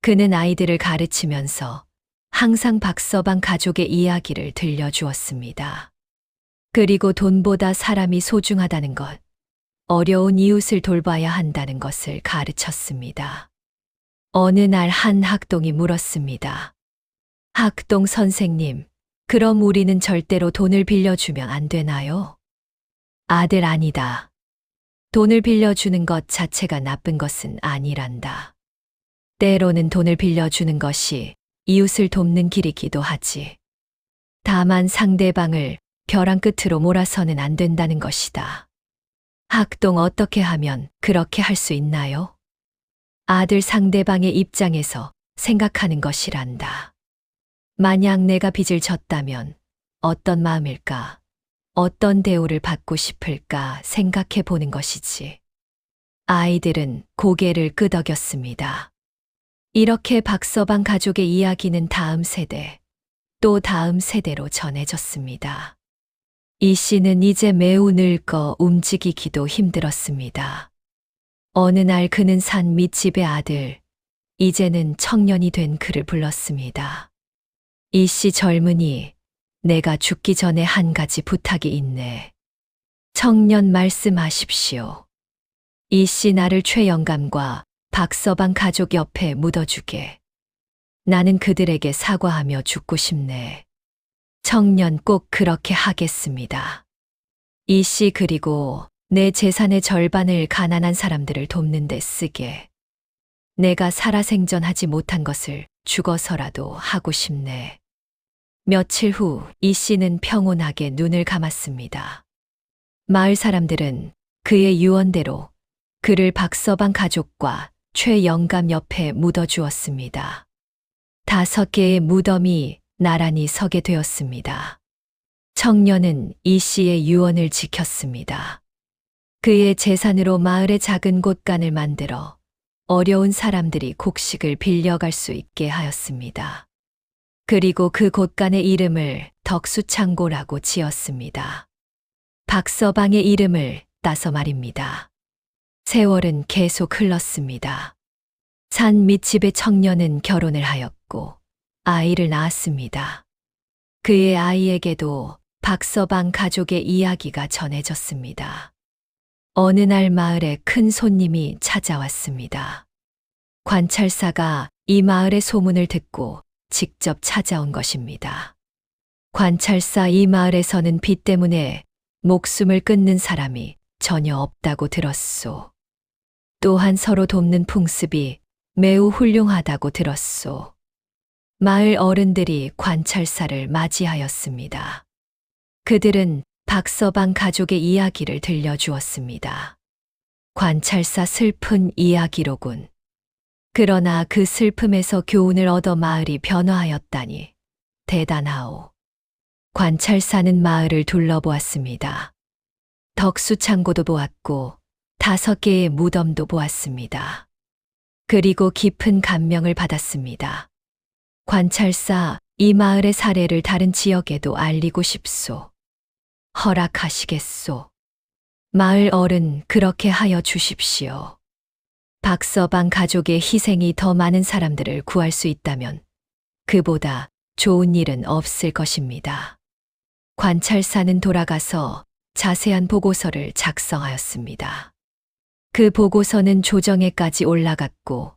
그는 아이들을 가르치면서 항상 박서방 가족의 이야기를 들려주었습니다. 그리고 돈보다 사람이 소중하다는 것, 어려운 이웃을 돌봐야 한다는 것을 가르쳤습니다. 어느 날 한 학동이 물었습니다. 학동 선생님, 그럼 우리는 절대로 돈을 빌려주면 안 되나요? 아들 아니다. 돈을 빌려주는 것 자체가 나쁜 것은 아니란다. 때로는 돈을 빌려주는 것이 이웃을 돕는 길이기도 하지. 다만 상대방을 벼랑 끝으로 몰아서는 안 된다는 것이다. 학동 어떻게 하면 그렇게 할 수 있나요? 아들 상대방의 입장에서 생각하는 것이란다. 만약 내가 빚을 졌다면 어떤 마음일까? 어떤 대우를 받고 싶을까 생각해 보는 것이지. 아이들은 고개를 끄덕였습니다. 이렇게 박서방 가족의 이야기는 다음 세대, 또 다음 세대로 전해졌습니다. 이 씨는 이제 매우 늙어 움직이기도 힘들었습니다. 어느 날 그는 산 밑집의 아들, 이제는 청년이 된 그를 불렀습니다. 이 씨 젊은이, 내가 죽기 전에 한 가지 부탁이 있네. 청년 말씀하십시오. 이 씨 나를 최영감과 박서방 가족 옆에 묻어주게. 나는 그들에게 사과하며 죽고 싶네. 청년 꼭 그렇게 하겠습니다. 이 씨 그리고 내 재산의 절반을 가난한 사람들을 돕는 데 쓰게. 내가 살아생전하지 못한 것을 죽어서라도 하고 싶네. 며칠 후 이 씨는 평온하게 눈을 감았습니다. 마을 사람들은 그의 유언대로 그를 박서방 가족과 최영감 옆에 묻어주었습니다. 5개의 무덤이 나란히 서게 되었습니다. 청년은 이 씨의 유언을 지켰습니다. 그의 재산으로 마을의 작은 곳간을 만들어 어려운 사람들이 곡식을 빌려갈 수 있게 하였습니다. 그리고 그 곳간의 이름을 덕수창고라고 지었습니다. 박서방의 이름을 따서 말입니다. 세월은 계속 흘렀습니다. 산 밑집의 청년은 결혼을 하였고 아이를 낳았습니다. 그의 아이에게도 박서방 가족의 이야기가 전해졌습니다. 어느 날 마을에 큰 손님이 찾아왔습니다. 관찰사가 이 마을의 소문을 듣고 직접 찾아온 것입니다. 관찰사 이 마을에서는 빚 때문에 목숨을 끊는 사람이 전혀 없다고 들었소. 또한 서로 돕는 풍습이 매우 훌륭하다고 들었소. 마을 어른들이 관찰사를 맞이하였습니다. 그들은 박서방 가족의 이야기를 들려주었습니다. 관찰사 슬픈 이야기로군. 그러나 그 슬픔에서 교훈을 얻어 마을이 변화하였다니 대단하오. 관찰사는 마을을 둘러보았습니다. 덕수창고도 보았고 5개의 무덤도 보았습니다. 그리고 깊은 감명을 받았습니다. 관찰사, 이 마을의 사례를 다른 지역에도 알리고 싶소. 허락하시겠소. 마을 어른 그렇게 하여 주십시오. 박서방 가족의 희생이 더 많은 사람들을 구할 수 있다면 그보다 좋은 일은 없을 것입니다. 관찰사는 돌아가서 자세한 보고서를 작성하였습니다. 그 보고서는 조정에까지 올라갔고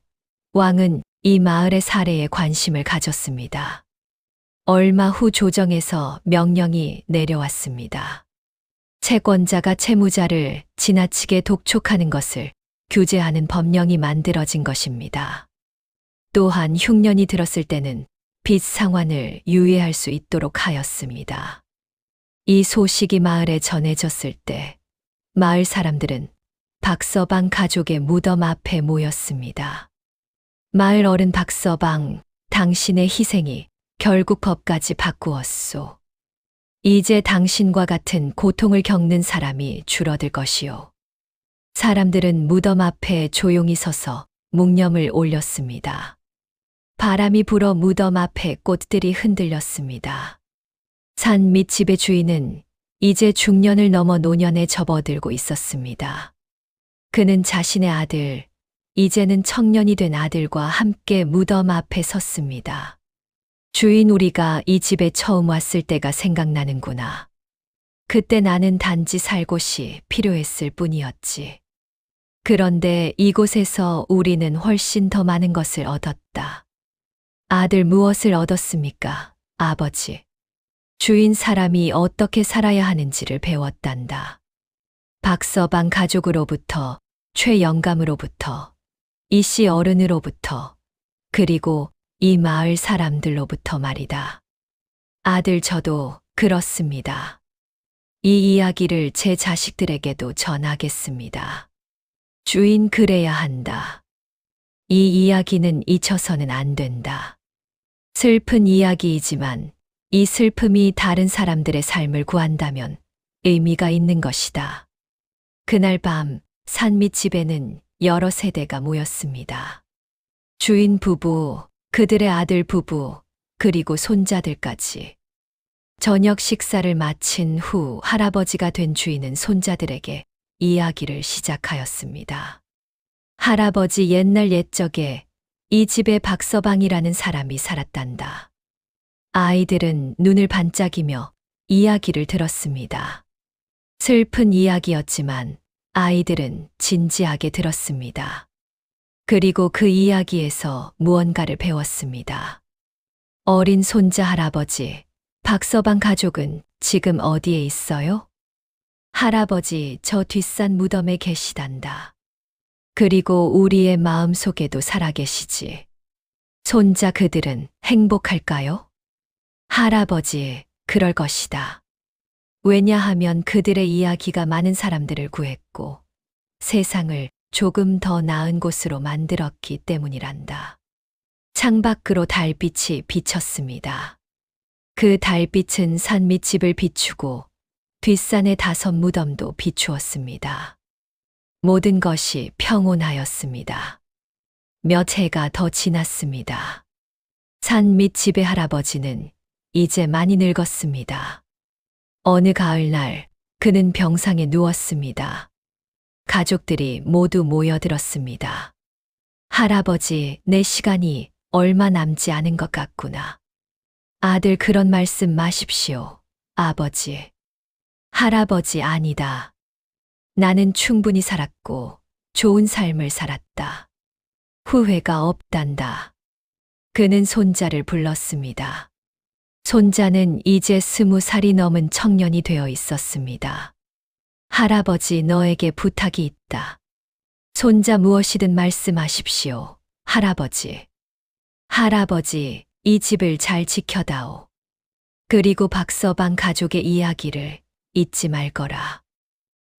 왕은 이 마을의 사례에 관심을 가졌습니다. 얼마 후 조정에서 명령이 내려왔습니다. 채권자가 채무자를 지나치게 독촉하는 것을 규제하는 법령이 만들어진 것입니다. 또한 흉년이 들었을 때는 빚 상환을 유예할 수 있도록 하였습니다. 이 소식이 마을에 전해졌을 때 마을 사람들은 박서방 가족의 무덤 앞에 모였습니다. 마을 어른 박서방, 당신의 희생이 결국 법까지 바꾸었소. 이제 당신과 같은 고통을 겪는 사람이 줄어들 것이오. 사람들은 무덤 앞에 조용히 서서 묵념을 올렸습니다. 바람이 불어 무덤 앞에 꽃들이 흔들렸습니다. 산 밑집의 주인은 이제 중년을 넘어 노년에 접어들고 있었습니다. 그는 자신의 아들, 이제는 청년이 된 아들과 함께 무덤 앞에 섰습니다. 주인, 우리가 이 집에 처음 왔을 때가 생각나는구나. 그때 나는 단지 살 곳이 필요했을 뿐이었지. 그런데 이곳에서 우리는 훨씬 더 많은 것을 얻었다. 아들, 무엇을 얻었습니까, 아버지? 주인, 사람이 어떻게 살아야 하는지를 배웠단다. 박서방 가족으로부터, 최 영감으로부터, 이씨 어른으로부터, 그리고 이 마을 사람들로부터 말이다. 아들, 저도 그렇습니다. 이 이야기를 제 자식들에게도 전하겠습니다. 주인, 그래야 한다. 이 이야기는 잊혀서는 안 된다. 슬픈 이야기이지만 이 슬픔이 다른 사람들의 삶을 구한다면 의미가 있는 것이다. 그날 밤 산 밑집에는 여러 세대가 모였습니다. 주인 부부, 그들의 아들 부부, 그리고 손자들까지. 저녁 식사를 마친 후 할아버지가 된 주인은 손자들에게 이야기를 시작하였습니다. 할아버지, 옛날 옛적에 이 집에 박서방이라는 사람이 살았단다. 아이들은 눈을 반짝이며 이야기를 들었습니다. 슬픈 이야기였지만 아이들은 진지하게 들었습니다. 그리고 그 이야기에서 무언가를 배웠습니다. 어린 손자, 할아버지, 박서방 가족은 지금 어디에 있어요? 할아버지, 저 뒷산 무덤에 계시단다. 그리고 우리의 마음 속에도 살아계시지. 손자, 그들은 행복할까요? 할아버지, 그럴 것이다. 왜냐하면 그들의 이야기가 많은 사람들을 구했고 세상을 조금 더 나은 곳으로 만들었기 때문이란다. 창밖으로 달빛이 비쳤습니다. 그 달빛은 산 밑집을 비추고 뒷산의 5 무덤도 비추었습니다. 모든 것이 평온하였습니다. 몇 해가 더 지났습니다. 산 밑집의 할아버지는 이제 많이 늙었습니다. 어느 가을날 그는 병상에 누웠습니다. 가족들이 모두 모여들었습니다. 할아버지, 내 시간이 얼마 남지 않은 것 같구나. 아들, 그런 말씀 마십시오, 아버지. 할아버지, 아니다. 나는 충분히 살았고 좋은 삶을 살았다. 후회가 없단다. 그는 손자를 불렀습니다. 손자는 이제 20살이 넘은 청년이 되어 있었습니다. 할아버지, 너에게 부탁이 있다. 손자, 무엇이든 말씀하십시오, 할아버지. 할아버지, 이 집을 잘 지켜다오. 그리고 박서방 가족의 이야기를 잊지 말거라.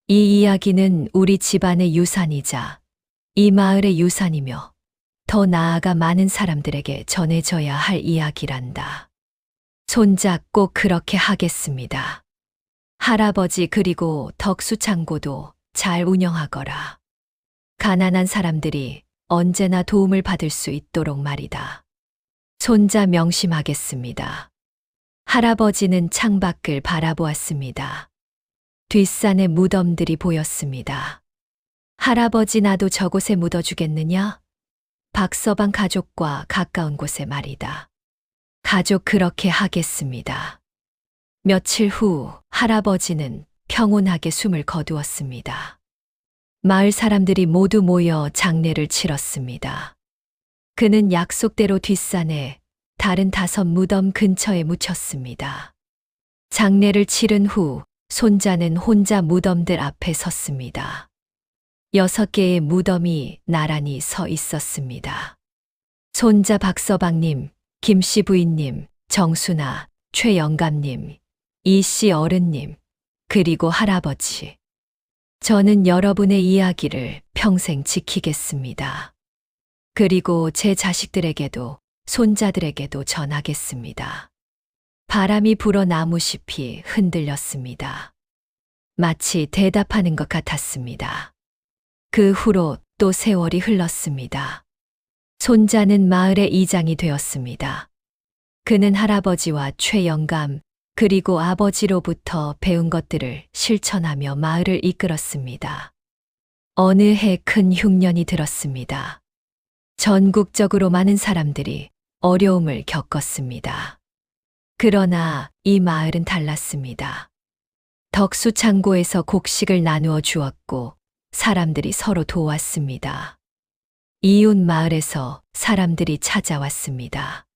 이 이야기는 우리 집안의 유산이자 이 마을의 유산이며 더 나아가 많은 사람들에게 전해져야 할 이야기란다. 손자, 꼭 그렇게 하겠습니다. 할아버지, 그리고 덕수창고도 잘 운영하거라. 가난한 사람들이 언제나 도움을 받을 수 있도록 말이다. 손자, 명심하겠습니다. 할아버지는 창밖을 바라보았습니다. 뒷산의 무덤들이 보였습니다. 할아버지, 나도 저곳에 묻어주겠느냐? 박서방 가족과 가까운 곳에 말이다. 가족, 그렇게 하겠습니다. 며칠 후 할아버지는 평온하게 숨을 거두었습니다. 마을 사람들이 모두 모여 장례를 치렀습니다. 그는 약속대로 뒷산에 다른 5 무덤 근처에 묻혔습니다. 장례를 치른 후 손자는 혼자 무덤들 앞에 섰습니다. 6개의 무덤이 나란히 서 있었습니다. 손자 박서방님, 김씨 부인님, 정순아, 최 영감님, 이씨 어른님, 그리고 할아버지. 저는 여러분의 이야기를 평생 지키겠습니다. 그리고 제 자식들에게도 손자들에게도 전하겠습니다. 바람이 불어 나무잎이 흔들렸습니다. 마치 대답하는 것 같았습니다. 그 후로 또 세월이 흘렀습니다. 손자는 마을의 이장이 되었습니다. 그는 할아버지와 최 영감, 그리고 아버지로부터 배운 것들을 실천하며 마을을 이끌었습니다. 어느 해 큰 흉년이 들었습니다. 전국적으로 많은 사람들이 어려움을 겪었습니다. 그러나 이 마을은 달랐습니다. 덕수창고에서 곡식을 나누어 주었고 사람들이 서로 도왔습니다. 이웃 마을에서 사람들이 찾아왔습니다.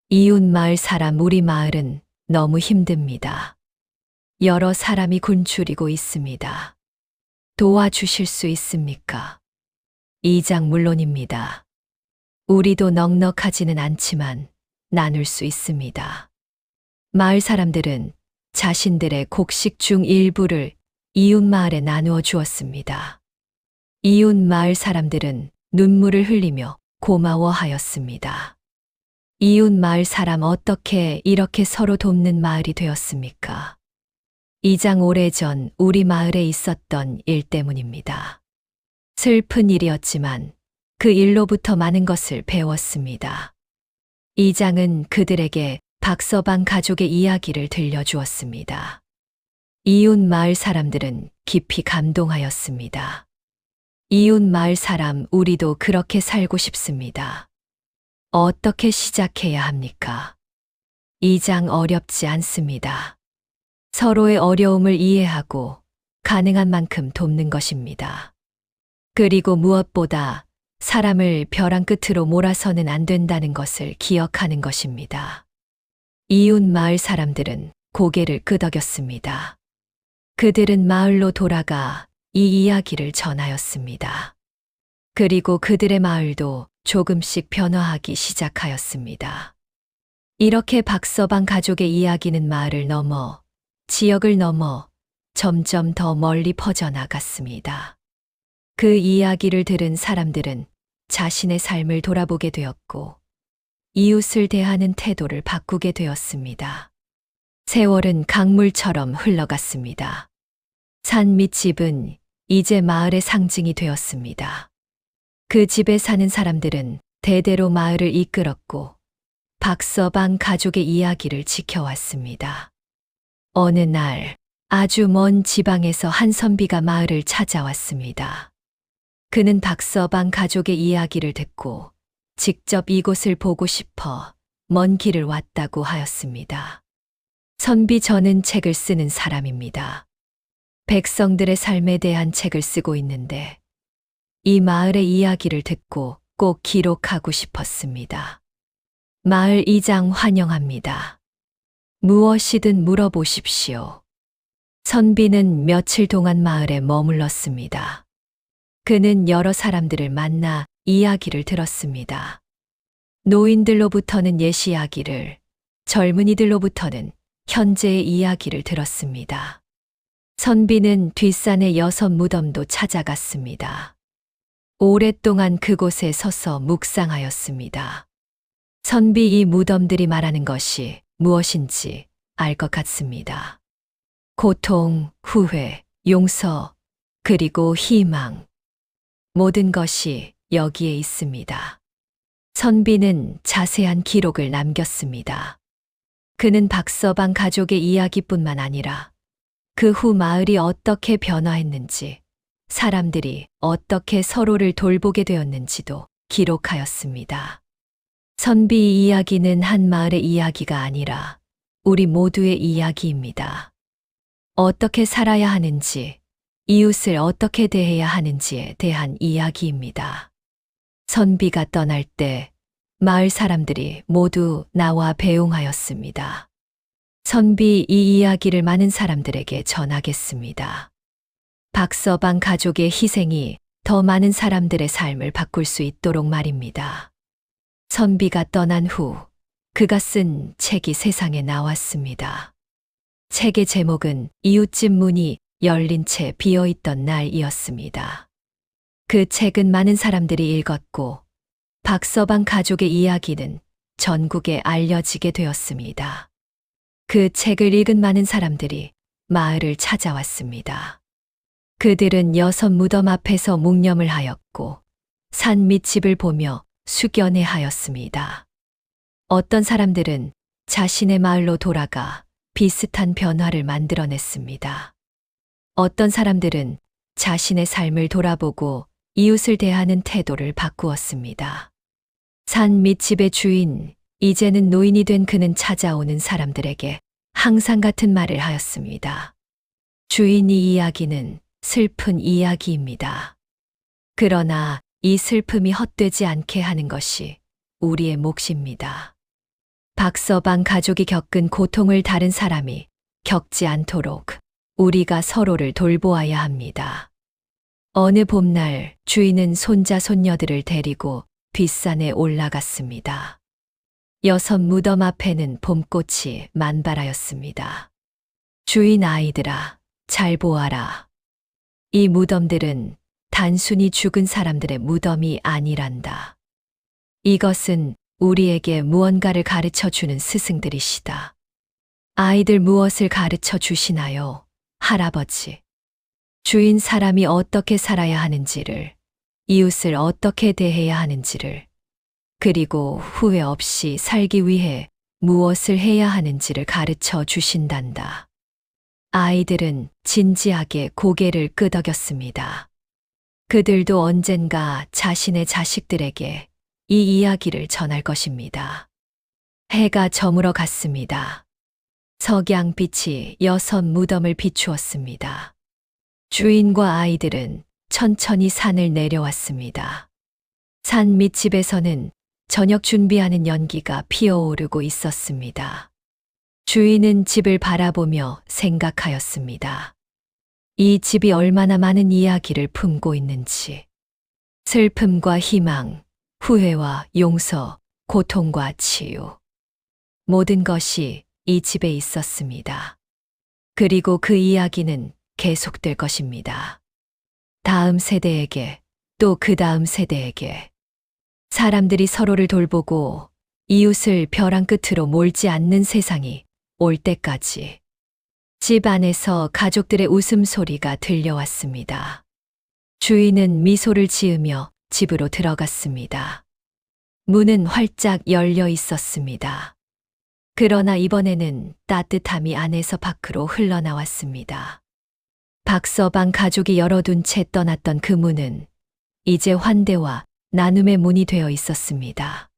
이웃 마을 사람 우리 마을은 너무 힘듭니다. 여러 사람이 굶주리고 있습니다. 도와주실 수 있습니까? 이장 물론입니다. 우리도 넉넉하지는 않지만 나눌 수 있습니다. 마을 사람들은 자신들의 곡식 중 일부를 이웃 마을에 나누어 주었습니다. 이웃 마을 사람들은 눈물을 흘리며 고마워하였습니다. 이웃 마을 사람 어떻게 이렇게 서로 돕는 마을이 되었습니까? 이장 오래전 우리 마을에 있었던 일 때문입니다. 슬픈 일이었지만 그 일로부터 많은 것을 배웠습니다. 이장은 그들에게 박서방 가족의 이야기를 들려주었습니다. 이웃 마을 사람들은 깊이 감동하였습니다. 이웃 마을 사람 우리도 그렇게 살고 싶습니다. 어떻게 시작해야 합니까? 이장 어렵지 않습니다. 서로의 어려움을 이해하고 가능한 만큼 돕는 것입니다. 그리고 무엇보다 사람을 벼랑 끝으로 몰아서는 안 된다는 것을 기억하는 것입니다. 이웃 마을 사람들은 고개를 끄덕였습니다. 그들은 마을로 돌아가 이 이야기를 전하였습니다. 그리고 그들의 마을도 조금씩 변화하기 시작하였습니다. 이렇게 박서방 가족의 이야기는 마을을 넘어 지역을 넘어 점점 더 멀리 퍼져나갔습니다. 그 이야기를 들은 사람들은 자신의 삶을 돌아보게 되었고 이웃을 대하는 태도를 바꾸게 되었습니다. 세월은 강물처럼 흘러갔습니다. 산 밑집은 이제 마을의 상징이 되었습니다. 그 집에 사는 사람들은 대대로 마을을 이끌었고 박서방 가족의 이야기를 지켜왔습니다. 어느 날 아주 먼 지방에서 한 선비가 마을을 찾아왔습니다. 그는 박서방 가족의 이야기를 듣고 직접 이곳을 보고 싶어 먼 길을 왔다고 하였습니다. 선비 저는 책을 쓰는 사람입니다. 백성들의 삶에 대한 책을 쓰고 있는데 이 마을의 이야기를 듣고 꼭 기록하고 싶었습니다. 마을 이장 환영합니다. 무엇이든 물어보십시오. 선비는 며칠 동안 마을에 머물렀습니다. 그는 여러 사람들을 만나 이야기를 들었습니다. 노인들로부터는 옛 이야기를, 젊은이들로부터는 현재의 이야기를 들었습니다. 선비는 뒷산의 여섯 무덤도 찾아갔습니다. 오랫동안 그곳에 서서 묵상하였습니다. 선비 이 무덤들이 말하는 것이 무엇인지 알 것 같습니다. 고통, 후회, 용서, 그리고 희망. 모든 것이 여기에 있습니다. 선비는 자세한 기록을 남겼습니다. 그는 박서방 가족의 이야기뿐만 아니라 그 후 마을이 어떻게 변화했는지, 사람들이 어떻게 서로를 돌보게 되었는지도 기록하였습니다. 선비 이야기는 한 마을의 이야기가 아니라 우리 모두의 이야기입니다. 어떻게 살아야 하는지, 이웃을 어떻게 대해야 하는지에 대한 이야기입니다. 선비가 떠날 때 마을 사람들이 모두 나와 배웅하였습니다. 선비 이 이야기를 많은 사람들에게 전하겠습니다. 박서방 가족의 희생이 더 많은 사람들의 삶을 바꿀 수 있도록 말입니다. 선비가 떠난 후 그가 쓴 책이 세상에 나왔습니다. 책의 제목은 이웃집 문이 열린 채 비어있던 날이었습니다. 그 책은 많은 사람들이 읽었고 박서방 가족의 이야기는 전국에 알려지게 되었습니다. 그 책을 읽은 많은 사람들이 마을을 찾아왔습니다. 그들은 여섯 무덤 앞에서 묵념을 하였고 산 밑집을 보며 숙연해 하였습니다. 어떤 사람들은 자신의 마을로 돌아가 비슷한 변화를 만들어냈습니다. 어떤 사람들은 자신의 삶을 돌아보고 이웃을 대하는 태도를 바꾸었습니다. 산 밑집의 주인, 이제는 노인이 된 그는 찾아오는 사람들에게 항상 같은 말을 하였습니다. 주인이 이야기는 슬픈 이야기입니다. 그러나 이 슬픔이 헛되지 않게 하는 것이 우리의 몫입니다. 박서방 가족이 겪은 고통을 다른 사람이 겪지 않도록 우리가 서로를 돌보아야 합니다. 어느 봄날 주인은 손자 손녀들을 데리고 뒷산에 올라갔습니다. 6 무덤 앞에는 봄꽃이 만발하였습니다. 주인 아이들아, 잘 보아라. 이 무덤들은 단순히 죽은 사람들의 무덤이 아니란다. 이것은 우리에게 무언가를 가르쳐 주는 스승들이시다. 아이들 무엇을 가르쳐 주시나요, 할아버지? 주인 사람이 어떻게 살아야 하는지를, 이웃을 어떻게 대해야 하는지를, 그리고 후회 없이 살기 위해 무엇을 해야 하는지를 가르쳐 주신단다. 아이들은 진지하게 고개를 끄덕였습니다. 그들도 언젠가 자신의 자식들에게 이 이야기를 전할 것입니다. 해가 저물어 갔습니다. 석양빛이 6 무덤을 비추었습니다. 주인과 아이들은 천천히 산을 내려왔습니다. 산 밑집에서는 저녁 준비하는 연기가 피어오르고 있었습니다. 주인은 집을 바라보며 생각하였습니다. 이 집이 얼마나 많은 이야기를 품고 있는지. 슬픔과 희망, 후회와 용서, 고통과 치유. 모든 것이 이 집에 있었습니다. 그리고 그 이야기는 계속될 것입니다. 다음 세대에게, 또 그 다음 세대에게. 사람들이 서로를 돌보고 이웃을 벼랑 끝으로 몰지 않는 세상이 올 때까지. 집 안에서 가족들의 웃음소리가 들려왔습니다. 주인은 미소를 지으며 집으로 들어갔습니다. 문은 활짝 열려 있었습니다. 그러나 이번에는 따뜻함이 안에서 밖으로 흘러나왔습니다. 박서방 가족이 열어둔 채 떠났던 그 문은 이제 환대와 나눔의 문이 되어 있었습니다.